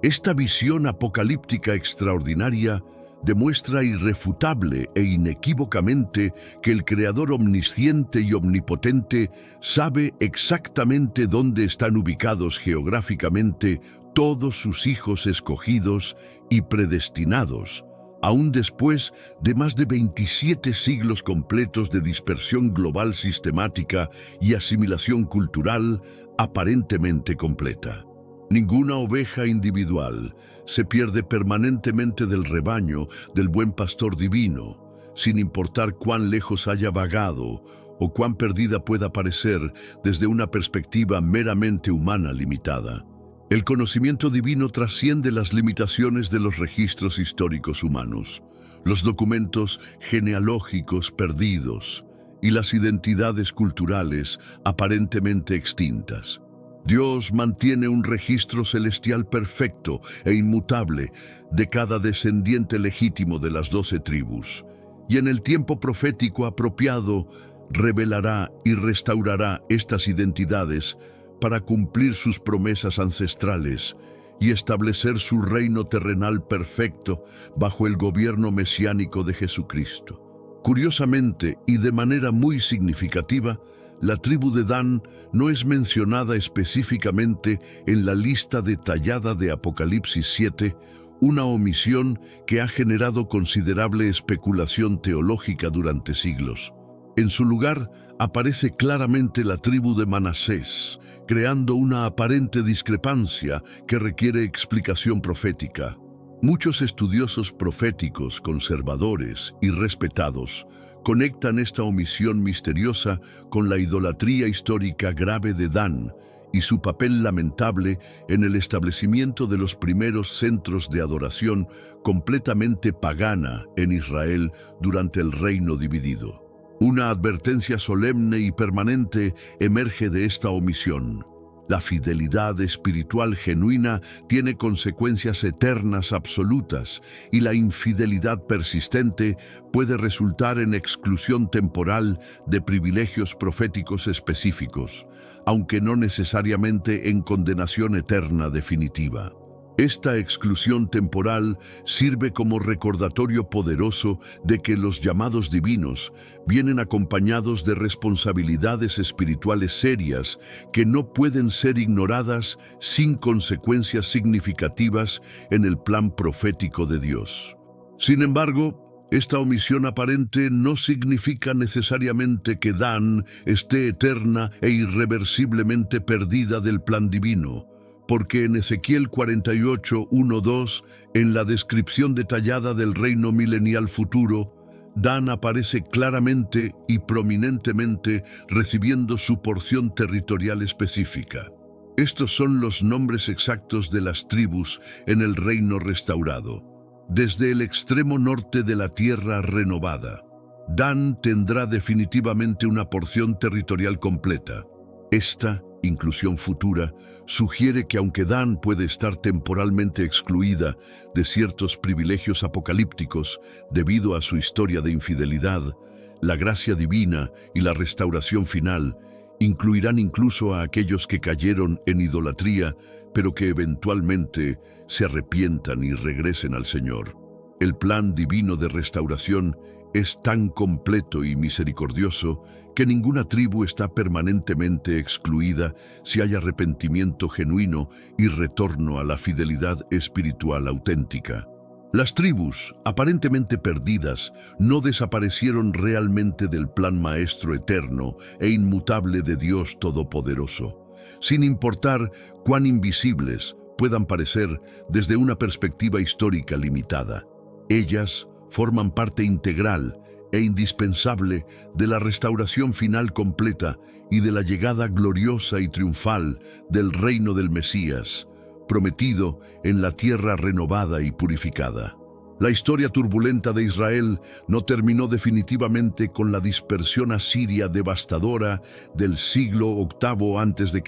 Esta visión apocalíptica extraordinaria demuestra irrefutable e inequívocamente que el Creador omnisciente y omnipotente sabe exactamente dónde están ubicados geográficamente todos sus hijos escogidos y predestinados, aún después de más de 27 siglos completos de dispersión global sistemática y asimilación cultural aparentemente completa. Ninguna oveja individual se pierde permanentemente del rebaño del buen pastor divino, sin importar cuán lejos haya vagado o cuán perdida pueda parecer desde una perspectiva meramente humana limitada. El conocimiento divino trasciende las limitaciones de los registros históricos humanos, los documentos genealógicos perdidos y las identidades culturales aparentemente extintas. Dios mantiene un registro celestial perfecto e inmutable de cada descendiente legítimo de las 12 tribus, y en el tiempo profético apropiado revelará y restaurará estas identidades para cumplir sus promesas ancestrales y establecer su reino terrenal perfecto bajo el gobierno mesiánico de Jesucristo. Curiosamente, y de manera muy significativa, la tribu de Dan no es mencionada específicamente en la lista detallada de Apocalipsis 7, una omisión que ha generado considerable especulación teológica durante siglos. En su lugar, aparece claramente la tribu de Manasés, creando una aparente discrepancia que requiere explicación profética. Muchos estudiosos proféticos, conservadores y respetados conectan esta omisión misteriosa con la idolatría histórica grave de Dan y su papel lamentable en el establecimiento de los primeros centros de adoración completamente pagana en Israel durante el reino dividido. Una advertencia solemne y permanente emerge de esta omisión. La fidelidad espiritual genuina tiene consecuencias eternas absolutas y la infidelidad persistente puede resultar en exclusión temporal de privilegios proféticos específicos, aunque no necesariamente en condenación eterna definitiva. Esta exclusión temporal sirve como recordatorio poderoso de que los llamados divinos vienen acompañados de responsabilidades espirituales serias que no pueden ser ignoradas sin consecuencias significativas en el plan profético de Dios. Sin embargo, esta omisión aparente no significa necesariamente que Dan esté eterna e irreversiblemente perdida del plan divino, porque en Ezequiel 48, 1-2, en la descripción detallada del reino milenial futuro, Dan aparece claramente y prominentemente recibiendo su porción territorial específica. Estos son los nombres exactos de las tribus en el reino restaurado. Desde el extremo norte de la tierra renovada, Dan tendrá definitivamente una porción territorial completa. Esta inclusión futura sugiere que aunque Dan puede estar temporalmente excluida de ciertos privilegios apocalípticos debido a su historia de infidelidad, la gracia divina y la restauración final incluirán incluso a aquellos que cayeron en idolatría, pero que eventualmente se arrepientan y regresen al Señor. El plan divino de restauración es tan completo y misericordioso que ninguna tribu está permanentemente excluida si hay arrepentimiento genuino y retorno a la fidelidad espiritual auténtica. Las tribus, aparentemente perdidas, no desaparecieron realmente del plan maestro eterno e inmutable de Dios Todopoderoso, sin importar cuán invisibles puedan parecer desde una perspectiva histórica limitada. Ellas forman parte integral e indispensable de la restauración final completa y de la llegada gloriosa y triunfal del reino del Mesías, prometido en la tierra renovada y purificada. La historia turbulenta de Israel no terminó definitivamente con la dispersión asiria devastadora del siglo VIII a.C.,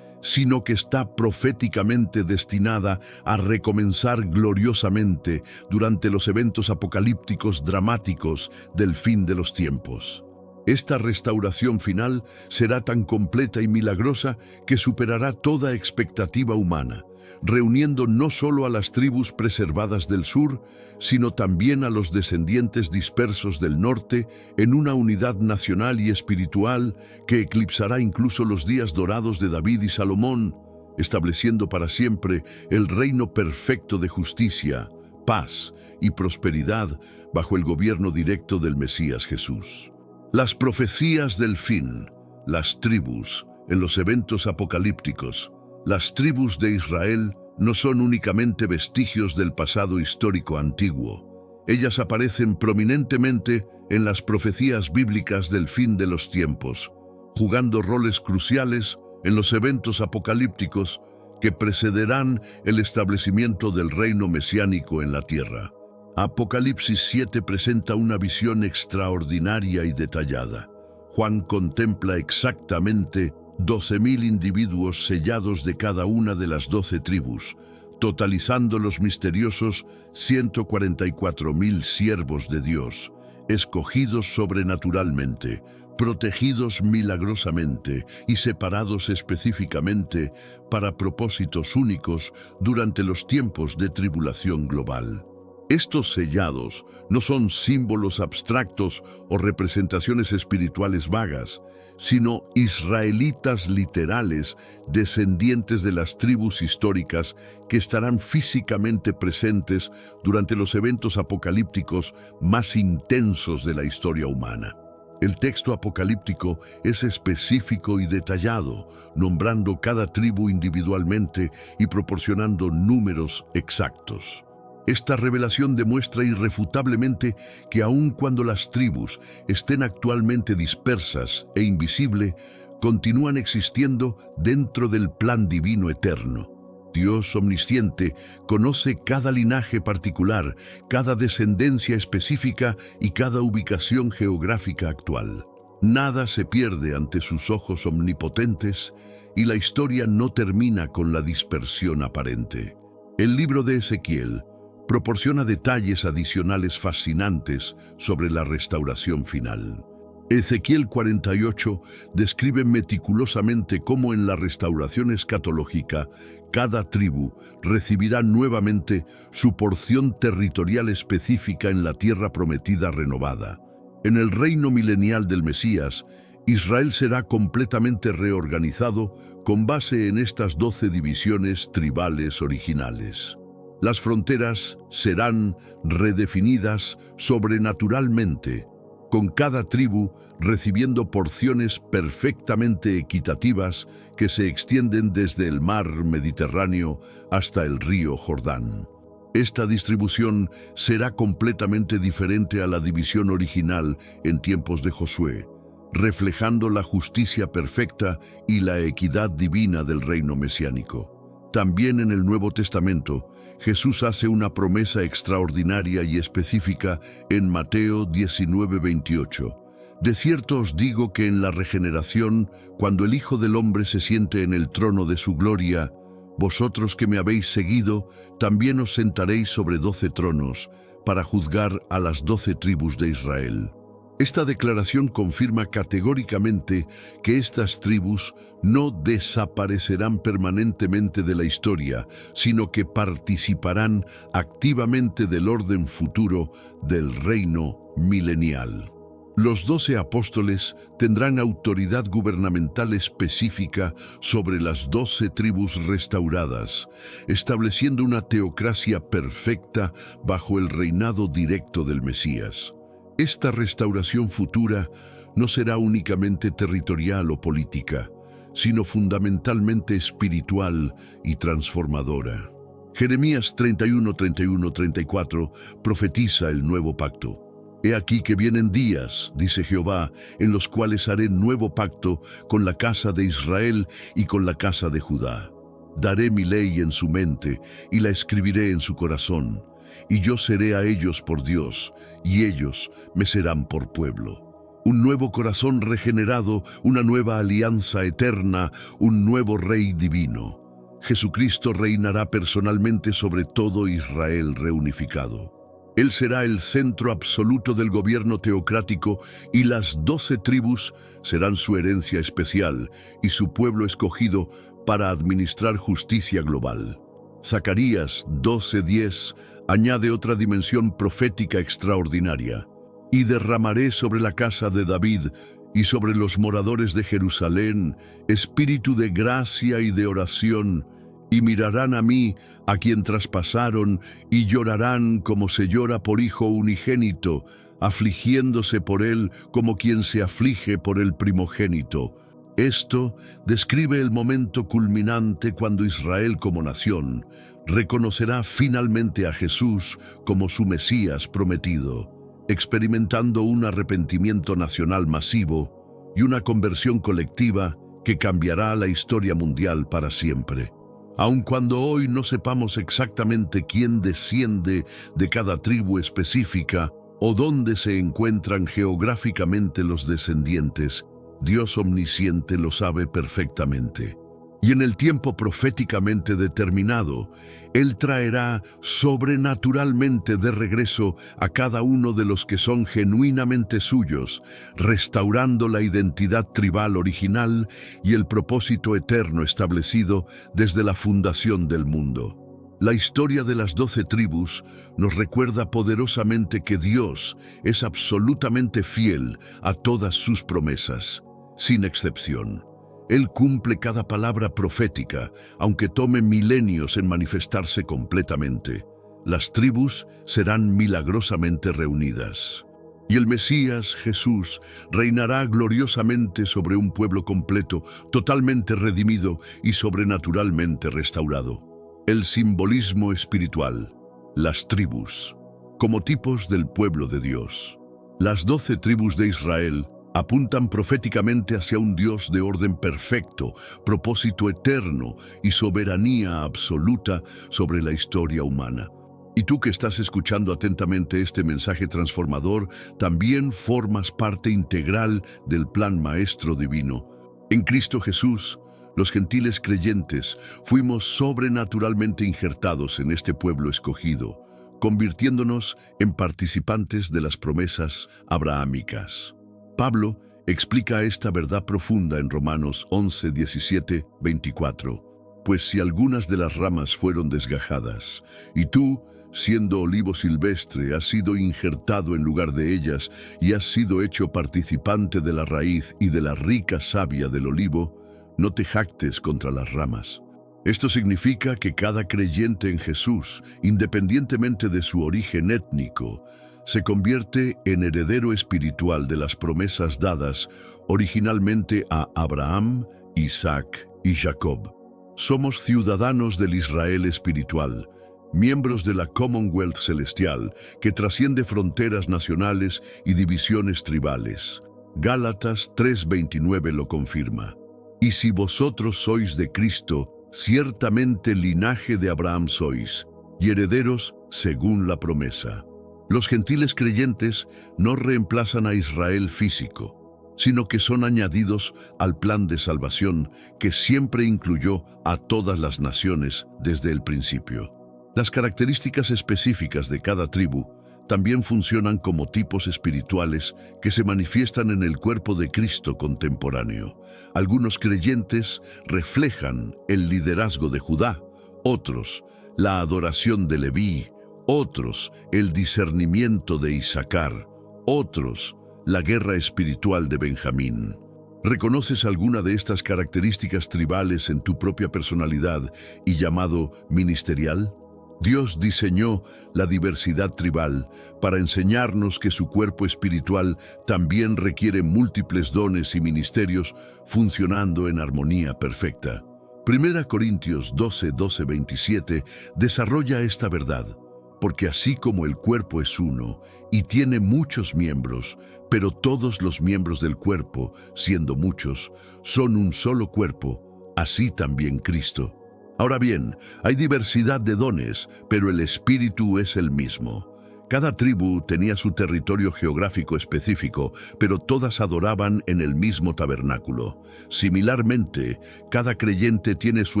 sino que está proféticamente destinada a recomenzar gloriosamente durante los eventos apocalípticos dramáticos del fin de los tiempos. Esta restauración final será tan completa y milagrosa que superará toda expectativa humana, reuniendo no solo a las tribus preservadas del sur, sino también a los descendientes dispersos del norte en una unidad nacional y espiritual que eclipsará incluso los días dorados de David y Salomón, estableciendo para siempre el reino perfecto de justicia, paz y prosperidad bajo el gobierno directo del Mesías Jesús. Las profecías del fin, las tribus, en los eventos apocalípticos, las tribus de Israel no son únicamente vestigios del pasado histórico antiguo. Ellas aparecen prominentemente en las profecías bíblicas del fin de los tiempos, jugando roles cruciales en los eventos apocalípticos que precederán el establecimiento del reino mesiánico en la tierra. Apocalipsis 7 presenta una visión extraordinaria y detallada. Juan contempla exactamente 12.000 individuos sellados de cada una de las 12 tribus, totalizando los misteriosos 144.000 siervos de Dios, escogidos sobrenaturalmente, protegidos milagrosamente y separados específicamente para propósitos únicos durante los tiempos de tribulación global. Estos sellados no son símbolos abstractos o representaciones espirituales vagas, sino israelitas literales, descendientes de las tribus históricas que estarán físicamente presentes durante los eventos apocalípticos más intensos de la historia humana. El texto apocalíptico es específico y detallado, nombrando cada tribu individualmente y proporcionando números exactos. Esta revelación demuestra irrefutablemente que aun cuando las tribus estén actualmente dispersas e invisibles, continúan existiendo dentro del plan divino eterno. Dios omnisciente conoce cada linaje particular, cada descendencia específica y cada ubicación geográfica actual. Nada se pierde ante sus ojos omnipotentes y la historia no termina con la dispersión aparente. El libro de Ezequiel proporciona detalles adicionales fascinantes sobre la restauración final. Ezequiel 48 describe meticulosamente cómo en la restauración escatológica cada tribu recibirá nuevamente su porción territorial específica en la tierra prometida renovada. En el reino milenial del Mesías, Israel será completamente reorganizado con base en estas 12 divisiones tribales originales. Las fronteras serán redefinidas sobrenaturalmente, con cada tribu recibiendo porciones perfectamente equitativas que se extienden desde el mar Mediterráneo hasta el río Jordán. Esta distribución será completamente diferente a la división original en tiempos de Josué, reflejando la justicia perfecta y la equidad divina del reino mesiánico. También en el Nuevo Testamento, Jesús hace una promesa extraordinaria y específica en Mateo 19:28. De cierto os digo que en la regeneración, cuando el Hijo del Hombre se siente en el trono de su gloria, vosotros que me habéis seguido, también os sentaréis sobre 12 tronos, para juzgar a las 12 tribus de Israel. Esta declaración confirma categóricamente que estas tribus no desaparecerán permanentemente de la historia, sino que participarán activamente del orden futuro del reino milenial. Los 12 apóstoles tendrán autoridad gubernamental específica sobre las 12 tribus restauradas, estableciendo una teocracia perfecta bajo el reinado directo del Mesías. Esta restauración futura no será únicamente territorial o política, sino fundamentalmente espiritual y transformadora. Jeremías 31:34 profetiza el nuevo pacto. He aquí que vienen días, dice Jehová, en los cuales haré nuevo pacto con la casa de Israel y con la casa de Judá. Daré mi ley en su mente y la escribiré en su corazón. Y yo seré a ellos por Dios, y ellos me serán por pueblo. Un nuevo corazón regenerado, una nueva alianza eterna, un nuevo Rey divino. Jesucristo reinará personalmente sobre todo Israel reunificado. Él será el centro absoluto del gobierno teocrático y las 12 tribus serán su herencia especial y su pueblo escogido para administrar justicia global. Zacarías 12:10 añade otra dimensión profética extraordinaria. Y derramaré sobre la casa de David y sobre los moradores de Jerusalén espíritu de gracia y de oración, y mirarán a mí, a quien traspasaron, y llorarán como se llora por hijo unigénito, afligiéndose por él como quien se aflige por el primogénito. Esto describe el momento culminante cuando Israel como nación reconocerá finalmente a Jesús como su Mesías prometido, experimentando un arrepentimiento nacional masivo y una conversión colectiva que cambiará la historia mundial para siempre. Aun cuando hoy no sepamos exactamente quién desciende de cada tribu específica o dónde se encuentran geográficamente los descendientes, Dios omnisciente lo sabe perfectamente. Y en el tiempo proféticamente determinado, Él traerá sobrenaturalmente de regreso a cada uno de los que son genuinamente suyos, restaurando la identidad tribal original y el propósito eterno establecido desde la fundación del mundo. La historia de las 12 tribus nos recuerda poderosamente que Dios es absolutamente fiel a todas sus promesas, sin excepción. Él cumple cada palabra profética, aunque tome milenios en manifestarse completamente. Las tribus serán milagrosamente reunidas. Y el Mesías, Jesús, reinará gloriosamente sobre un pueblo completo, totalmente redimido y sobrenaturalmente restaurado. El simbolismo espiritual, las tribus, como tipos del pueblo de Dios. Las 12 tribus de Israel apuntan proféticamente hacia un Dios de orden perfecto, propósito eterno y soberanía absoluta sobre la historia humana. Y tú que estás escuchando atentamente este mensaje transformador, también formas parte integral del plan maestro divino. En Cristo Jesús, los gentiles creyentes fuimos sobrenaturalmente injertados en este pueblo escogido, convirtiéndonos en participantes de las promesas abrahámicas. Pablo explica esta verdad profunda en Romanos 11, 17, 24. Pues si algunas de las ramas fueron desgajadas, y tú, siendo olivo silvestre, has sido injertado en lugar de ellas, y has sido hecho participante de la raíz y de la rica savia del olivo, no te jactes contra las ramas. Esto significa que cada creyente en Jesús, independientemente de su origen étnico, se convierte en heredero espiritual de las promesas dadas originalmente a Abraham, Isaac y Jacob. Somos ciudadanos del Israel espiritual, miembros de la Commonwealth celestial que trasciende fronteras nacionales y divisiones tribales. Gálatas 3:29 lo confirma. Y si vosotros sois de Cristo, ciertamente linaje de Abraham sois, y herederos según la promesa. Los gentiles creyentes no reemplazan a Israel físico, sino que son añadidos al plan de salvación que siempre incluyó a todas las naciones desde el principio. Las características específicas de cada tribu también funcionan como tipos espirituales que se manifiestan en el cuerpo de Cristo contemporáneo. Algunos creyentes reflejan el liderazgo de Judá, otros la adoración de Leví, otros el discernimiento de Isaacar, otros la guerra espiritual de Benjamín. ¿Reconoces alguna de estas características tribales en tu propia personalidad y llamado ministerial? Dios diseñó la diversidad tribal para enseñarnos que su cuerpo espiritual también requiere múltiples dones y ministerios funcionando en armonía perfecta. 1 Corintios 12:27 desarrolla esta verdad. Porque así como el cuerpo es uno y tiene muchos miembros, pero todos los miembros del cuerpo, siendo muchos, son un solo cuerpo, así también Cristo. Ahora bien, hay diversidad de dones, pero el Espíritu es el mismo. Cada tribu tenía su territorio geográfico específico, pero todas adoraban en el mismo tabernáculo. Similarmente, cada creyente tiene su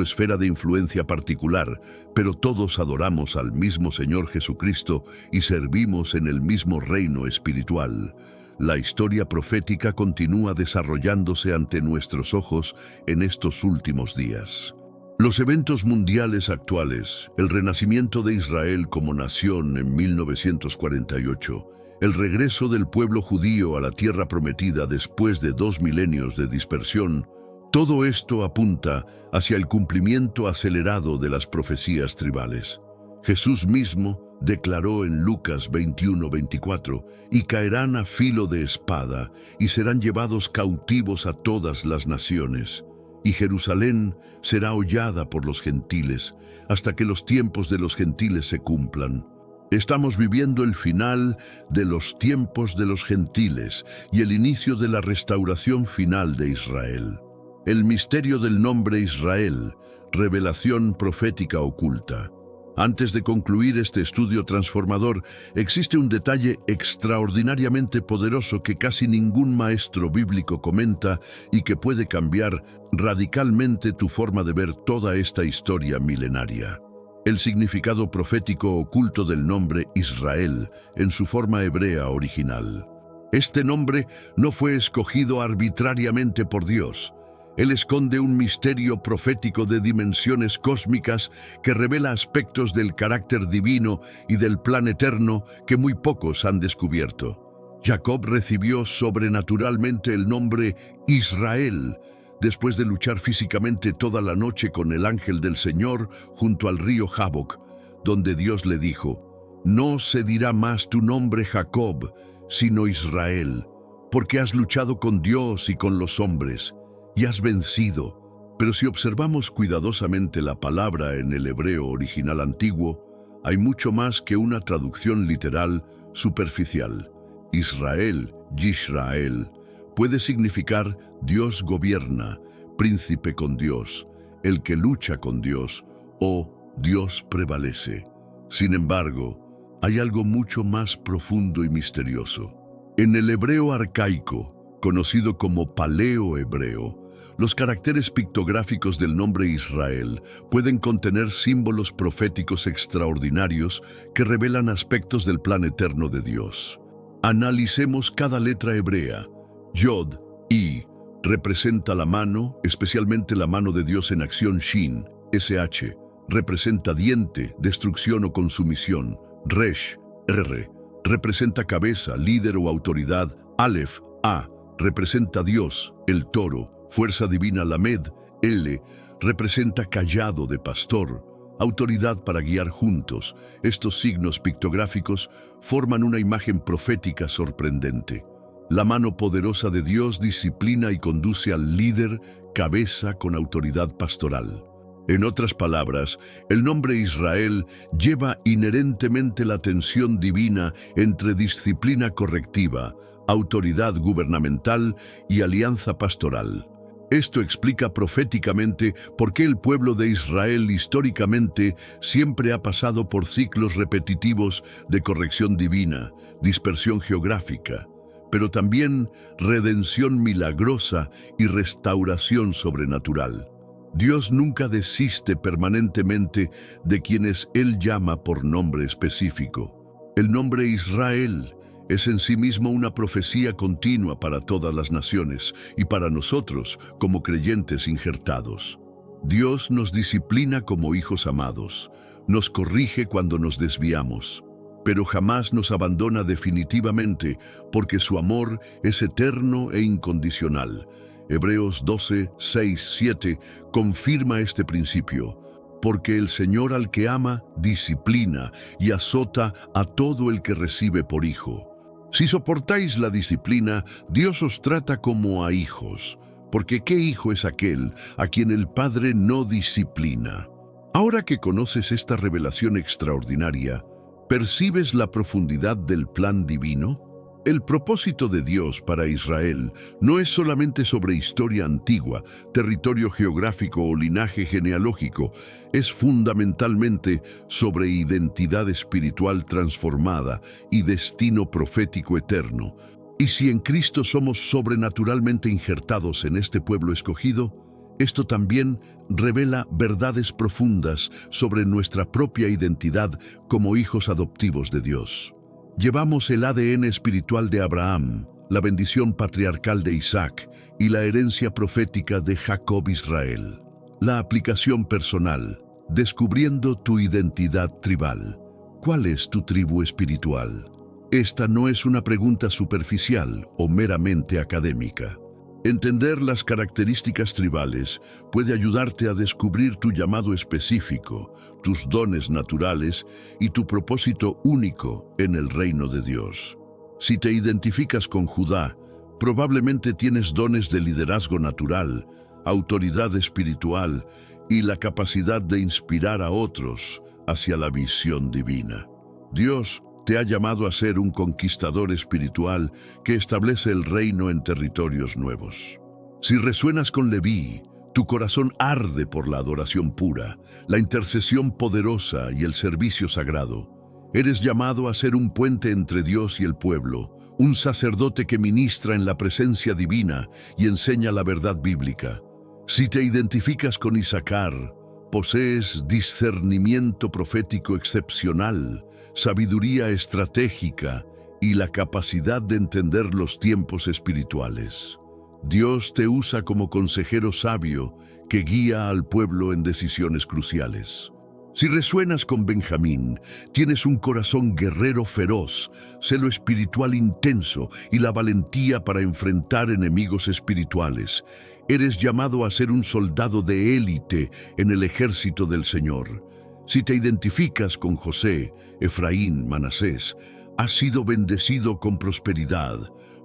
esfera de influencia particular, pero todos adoramos al mismo Señor Jesucristo y servimos en el mismo reino espiritual. La historia profética continúa desarrollándose ante nuestros ojos en estos últimos días. Los eventos mundiales actuales, el renacimiento de Israel como nación en 1948, el regreso del pueblo judío a la tierra prometida después de 2 milenios de dispersión, todo esto apunta hacia el cumplimiento acelerado de las profecías tribales. Jesús mismo declaró en Lucas 21:24, y caerán a filo de espada, y serán llevados cautivos a todas las naciones. Y Jerusalén será hollada por los gentiles, hasta que los tiempos de los gentiles se cumplan. Estamos viviendo el final de los tiempos de los gentiles y el inicio de la restauración final de Israel. El misterio del nombre Israel, revelación profética oculta. Antes de concluir este estudio transformador, existe un detalle extraordinariamente poderoso que casi ningún maestro bíblico comenta y que puede cambiar radicalmente tu forma de ver toda esta historia milenaria. El significado profético oculto del nombre Israel en su forma hebrea original. Este nombre no fue escogido arbitrariamente por Dios. Él esconde un misterio profético de dimensiones cósmicas que revela aspectos del carácter divino y del plan eterno que muy pocos han descubierto. Jacob recibió sobrenaturalmente el nombre Israel después de luchar físicamente toda la noche con el ángel del Señor junto al río Jaboc, donde Dios le dijo: «No se dirá más tu nombre Jacob, sino Israel, porque has luchado con Dios y con los hombres, y has vencido». Pero si observamos cuidadosamente la palabra en el hebreo original antiguo, hay mucho más que una traducción literal superficial. Israel, Yisrael, puede significar Dios gobierna, príncipe con Dios, el que lucha con Dios, o Dios prevalece. Sin embargo, hay algo mucho más profundo y misterioso. En el hebreo arcaico, conocido como paleo-hebreo, los caracteres pictográficos del nombre Israel pueden contener símbolos proféticos extraordinarios que revelan aspectos del plan eterno de Dios. Analicemos cada letra hebrea. Yod, I, representa la mano, especialmente la mano de Dios en acción. Shin, SH, representa diente, destrucción o consumición. Resh, R, representa cabeza, líder o autoridad. Aleph, A, representa Dios, el toro, fuerza divina. Lamed, L, representa cayado de pastor, autoridad para guiar juntos. Estos signos pictográficos forman una imagen profética sorprendente. La mano poderosa de Dios disciplina y conduce al líder, cabeza con autoridad pastoral. En otras palabras, el nombre Israel lleva inherentemente la tensión divina entre disciplina correctiva, autoridad gubernamental y alianza pastoral. Esto explica proféticamente por qué el pueblo de Israel históricamente siempre ha pasado por ciclos repetitivos de corrección divina, dispersión geográfica, pero también redención milagrosa y restauración sobrenatural. Dios nunca desiste permanentemente de quienes Él llama por nombre específico. El nombre Israel es en sí mismo una profecía continua para todas las naciones y para nosotros como creyentes injertados. Dios nos disciplina como hijos amados, nos corrige cuando nos desviamos, pero jamás nos abandona definitivamente porque su amor es eterno e incondicional. Hebreos 12, 6, 7 confirma este principio. Porque el Señor al que ama, disciplina y azota a todo el que recibe por hijo. Si soportáis la disciplina, Dios os trata como a hijos, porque ¿qué hijo es aquel a quien el Padre no disciplina? Ahora que conoces esta revelación extraordinaria, ¿percibes la profundidad del plan divino? El propósito de Dios para Israel no es solamente sobre historia antigua, territorio geográfico o linaje genealógico, es fundamentalmente sobre identidad espiritual transformada y destino profético eterno. Y si en Cristo somos sobrenaturalmente injertados en este pueblo escogido, esto también revela verdades profundas sobre nuestra propia identidad como hijos adoptivos de Dios. Llevamos el ADN espiritual de Abraham, la bendición patriarcal de Isaac y la herencia profética de Jacob Israel. La aplicación personal, descubriendo tu identidad tribal. ¿Cuál es tu tribu espiritual? Esta no es una pregunta superficial o meramente académica. Entender las características tribales puede ayudarte a descubrir tu llamado específico, tus dones naturales y tu propósito único en el reino de Dios. Si te identificas con Judá, probablemente tienes dones de liderazgo natural, autoridad espiritual y la capacidad de inspirar a otros hacia la visión divina. Dios te ha llamado a ser un conquistador espiritual que establece el reino en territorios nuevos. Si resuenas con Leví, tu corazón arde por la adoración pura, la intercesión poderosa y el servicio sagrado. Eres llamado a ser un puente entre Dios y el pueblo, un sacerdote que ministra en la presencia divina y enseña la verdad bíblica. Si te identificas con Isaacar, posees discernimiento profético excepcional, sabiduría estratégica y la capacidad de entender los tiempos espirituales. Dios te usa como consejero sabio que guía al pueblo en decisiones cruciales. Si resuenas con Benjamín, tienes un corazón guerrero feroz, celo espiritual intenso y la valentía para enfrentar enemigos espirituales. Eres llamado a ser un soldado de élite en el ejército del Señor. Si te identificas con José, Efraín, Manasés, has sido bendecido con prosperidad,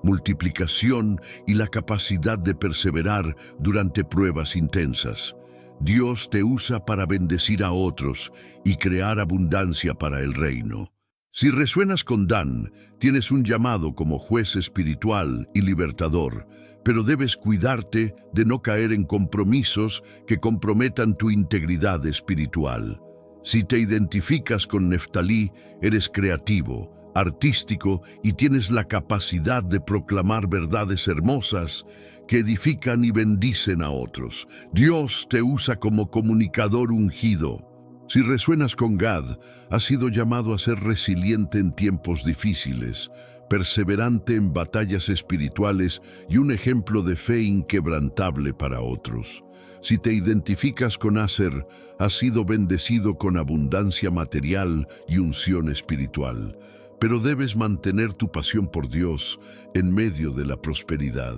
multiplicación y la capacidad de perseverar durante pruebas intensas. Dios te usa para bendecir a otros y crear abundancia para el reino. Si resuenas con Dan, tienes un llamado como juez espiritual y libertador, pero debes cuidarte de no caer en compromisos que comprometan tu integridad espiritual. Si te identificas con Neftalí, eres creativo, artístico y tienes la capacidad de proclamar verdades hermosas que edifican y bendicen a otros. Dios te usa como comunicador ungido. Si resuenas con Gad, has sido llamado a ser resiliente en tiempos difíciles, perseverante en batallas espirituales y un ejemplo de fe inquebrantable para otros. Si te identificas con Aser, has sido bendecido con abundancia material y unción espiritual, pero debes mantener tu pasión por Dios en medio de la prosperidad.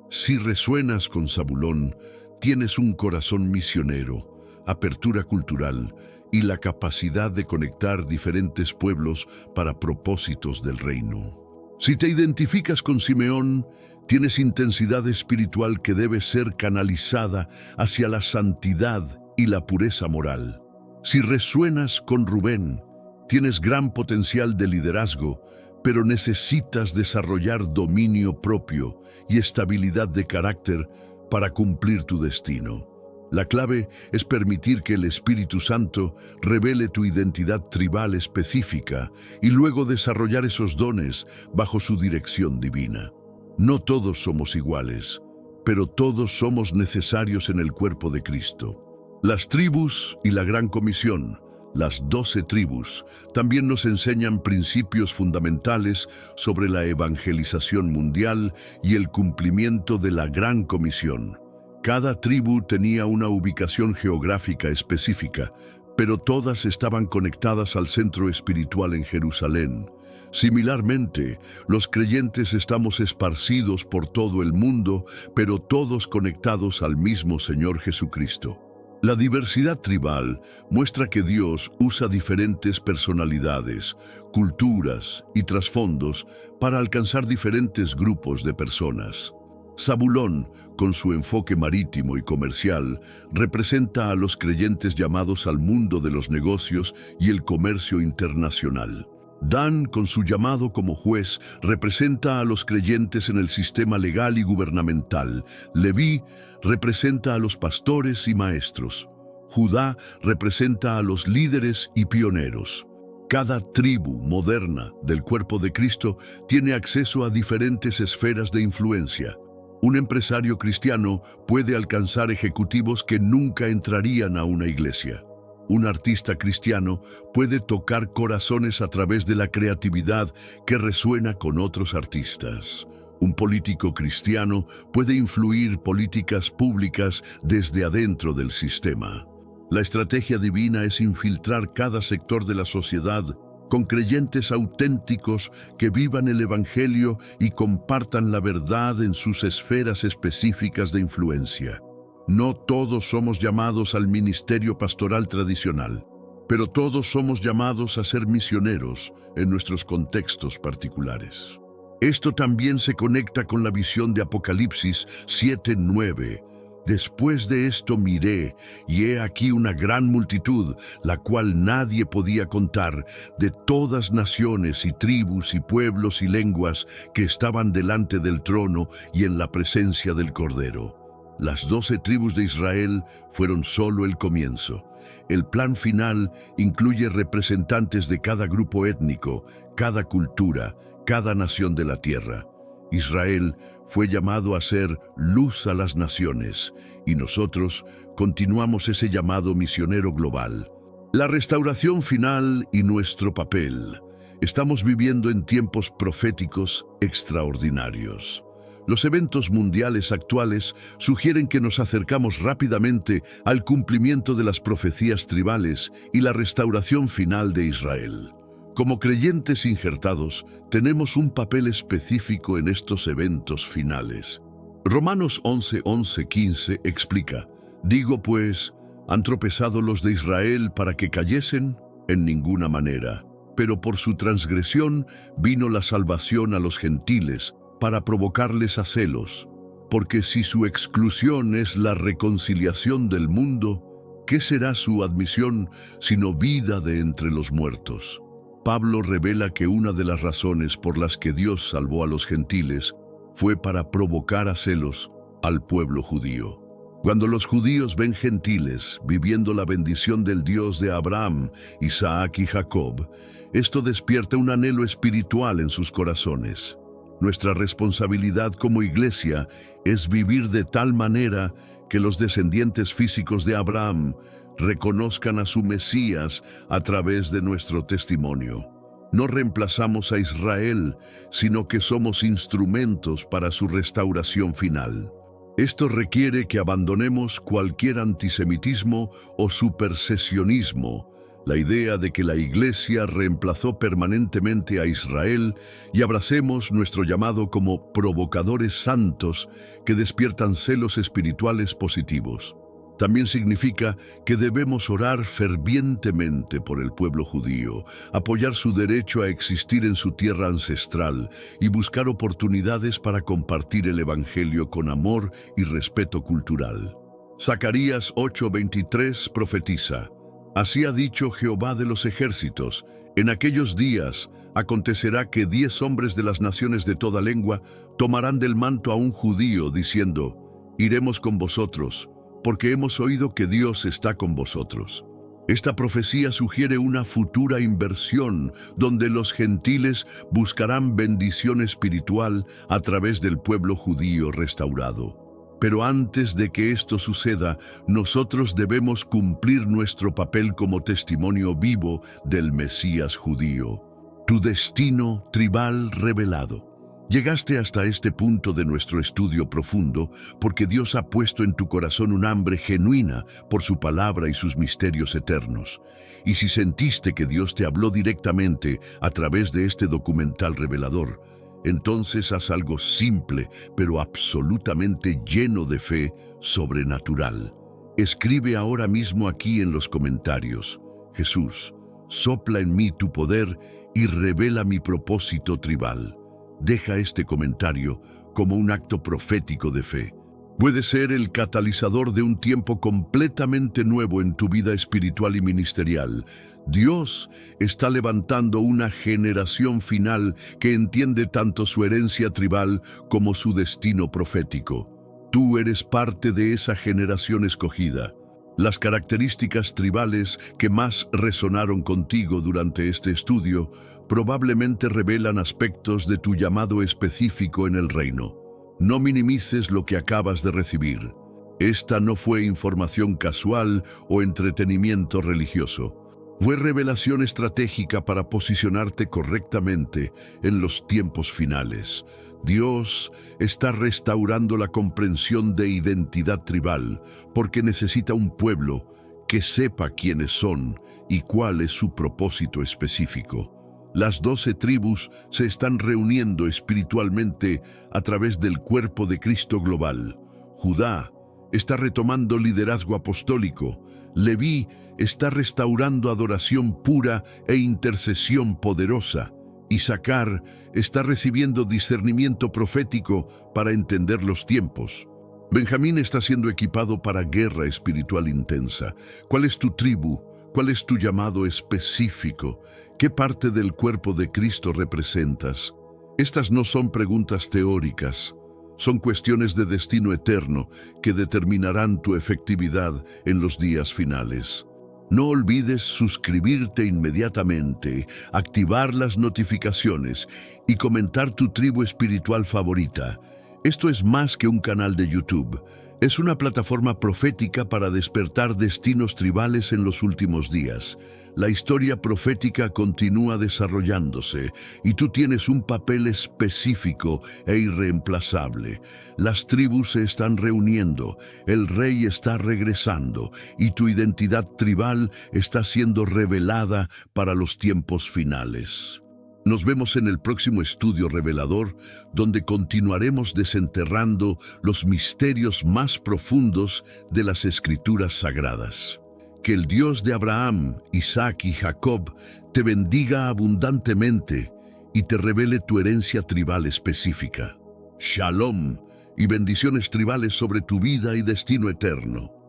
Si resuenas con Zabulón, tienes un corazón misionero, apertura cultural y la capacidad de conectar diferentes pueblos para propósitos del reino. Si te identificas con Simeón, tienes intensidad espiritual que debe ser canalizada hacia la santidad y la pureza moral. Si resuenas con Rubén, tienes gran potencial de liderazgo, pero necesitas desarrollar dominio propio y estabilidad de carácter para cumplir tu destino. La clave es permitir que el Espíritu Santo revele tu identidad tribal específica y luego desarrollar esos dones bajo su dirección divina. No todos somos iguales, pero todos somos necesarios en el cuerpo de Cristo. Las tribus y la Gran Comisión, las 12 tribus, también nos enseñan principios fundamentales sobre la evangelización mundial y el cumplimiento de la Gran Comisión. Cada tribu tenía una ubicación geográfica específica, pero todas estaban conectadas al centro espiritual en Jerusalén. Similarmente, los creyentes estamos esparcidos por todo el mundo, pero todos conectados al mismo Señor Jesucristo. La diversidad tribal muestra que Dios usa diferentes personalidades, culturas y trasfondos para alcanzar diferentes grupos de personas. Zabulón, con su enfoque marítimo y comercial, representa a los creyentes llamados al mundo de los negocios y el comercio internacional. Dan, con su llamado como juez, representa a los creyentes en el sistema legal y gubernamental. Leví representa a los pastores y maestros. Judá representa a los líderes y pioneros. Cada tribu moderna del cuerpo de Cristo tiene acceso a diferentes esferas de influencia. Un empresario cristiano puede alcanzar ejecutivos que nunca entrarían a una iglesia. Un artista cristiano puede tocar corazones a través de la creatividad que resuena con otros artistas. Un político cristiano puede influir políticas públicas desde adentro del sistema. La estrategia divina es infiltrar cada sector de la sociedad con creyentes auténticos que vivan el Evangelio y compartan la verdad en sus esferas específicas de influencia. No todos somos llamados al ministerio pastoral tradicional, pero todos somos llamados a ser misioneros en nuestros contextos particulares. Esto también se conecta con la visión de Apocalipsis 7:9. Después de esto miré, y he aquí una gran multitud, la cual nadie podía contar, de todas naciones y tribus y pueblos y lenguas que estaban delante del trono y en la presencia del Cordero. Las 12 tribus de Israel fueron solo el comienzo. El plan final incluye representantes de cada grupo étnico, cada cultura, cada nación de la tierra. Israel fue llamado a ser luz a las naciones, y nosotros continuamos ese llamado misionero global. La restauración final y nuestro papel. Estamos viviendo en tiempos proféticos extraordinarios. Los eventos mundiales actuales sugieren que nos acercamos rápidamente al cumplimiento de las profecías tribales y la restauración final de Israel. Como creyentes injertados, tenemos un papel específico en estos eventos finales. Romanos 11:15 explica: digo pues, ¿han tropezado los de Israel para que cayesen? En ninguna manera. Pero por su transgresión vino la salvación a los gentiles, para provocarles a celos. Porque si su exclusión es la reconciliación del mundo, ¿qué será su admisión sino vida de entre los muertos? Pablo revela que una de las razones por las que Dios salvó a los gentiles fue para provocar a celos al pueblo judío. Cuando los judíos ven gentiles viviendo la bendición del Dios de Abraham, Isaac y Jacob, esto despierta un anhelo espiritual en sus corazones. Nuestra responsabilidad como iglesia es vivir de tal manera que los descendientes físicos de Abraham reconozcan a su Mesías a través de nuestro testimonio. No reemplazamos a Israel, sino que somos instrumentos para su restauración final. Esto requiere que abandonemos cualquier antisemitismo o supersesionismo, la idea de que la Iglesia reemplazó permanentemente a Israel, y abracemos nuestro llamado como provocadores santos que despiertan celos espirituales positivos. También significa que debemos orar fervientemente por el pueblo judío, apoyar su derecho a existir en su tierra ancestral y buscar oportunidades para compartir el Evangelio con amor y respeto cultural. Zacarías 8:23 profetiza: así ha dicho Jehová de los ejércitos, en aquellos días acontecerá que 10 hombres de las naciones de toda lengua tomarán del manto a un judío, diciendo: iremos con vosotros, porque hemos oído que Dios está con vosotros. Esta profecía sugiere una futura inversión donde los gentiles buscarán bendición espiritual a través del pueblo judío restaurado. Pero antes de que esto suceda, nosotros debemos cumplir nuestro papel como testimonio vivo del Mesías judío. Tu destino tribal revelado. Llegaste hasta este punto de nuestro estudio profundo porque Dios ha puesto en tu corazón un hambre genuina por su palabra y sus misterios eternos. Y si sentiste que Dios te habló directamente a través de este documental revelador, entonces haz algo simple, pero absolutamente lleno de fe sobrenatural. Escribe ahora mismo aquí en los comentarios: Jesús, sopla en mí tu poder y revela mi propósito tribal. Deja este comentario como un acto profético de fe. Puede ser el catalizador de un tiempo completamente nuevo en tu vida espiritual y ministerial. Dios está levantando una generación final que entiende tanto su herencia tribal como su destino profético. Tú eres parte de esa generación escogida. Las características tribales que más resonaron contigo durante este estudio probablemente revelan aspectos de tu llamado específico en el reino. No minimices lo que acabas de recibir. Esta no fue información casual o entretenimiento religioso. Fue revelación estratégica para posicionarte correctamente en los tiempos finales. Dios está restaurando la comprensión de identidad tribal porque necesita un pueblo que sepa quiénes son y cuál es su propósito específico. Las 12 tribus se están reuniendo espiritualmente a través del cuerpo de Cristo global. Judá está retomando liderazgo apostólico. Leví está restaurando adoración pura e intercesión poderosa. Isaacar está recibiendo discernimiento profético para entender los tiempos. Benjamín está siendo equipado para guerra espiritual intensa. ¿Cuál es tu tribu? ¿Cuál es tu llamado específico? ¿Qué parte del cuerpo de Cristo representas? Estas no son preguntas teóricas, son cuestiones de destino eterno que determinarán tu efectividad en los días finales. No olvides suscribirte inmediatamente, activar las notificaciones y comentar tu tribu espiritual favorita. Esto es más que un canal de YouTube. Es una plataforma profética para despertar destinos tribales en los últimos días. La historia profética continúa desarrollándose y tú tienes un papel específico e irreemplazable. Las tribus se están reuniendo, el rey está regresando y tu identidad tribal está siendo revelada para los tiempos finales. Nos vemos en el próximo estudio revelador, donde continuaremos desenterrando los misterios más profundos de las Escrituras Sagradas. Que el Dios de Abraham, Isaac y Jacob te bendiga abundantemente y te revele tu herencia tribal específica. Shalom y bendiciones tribales sobre tu vida y destino eterno.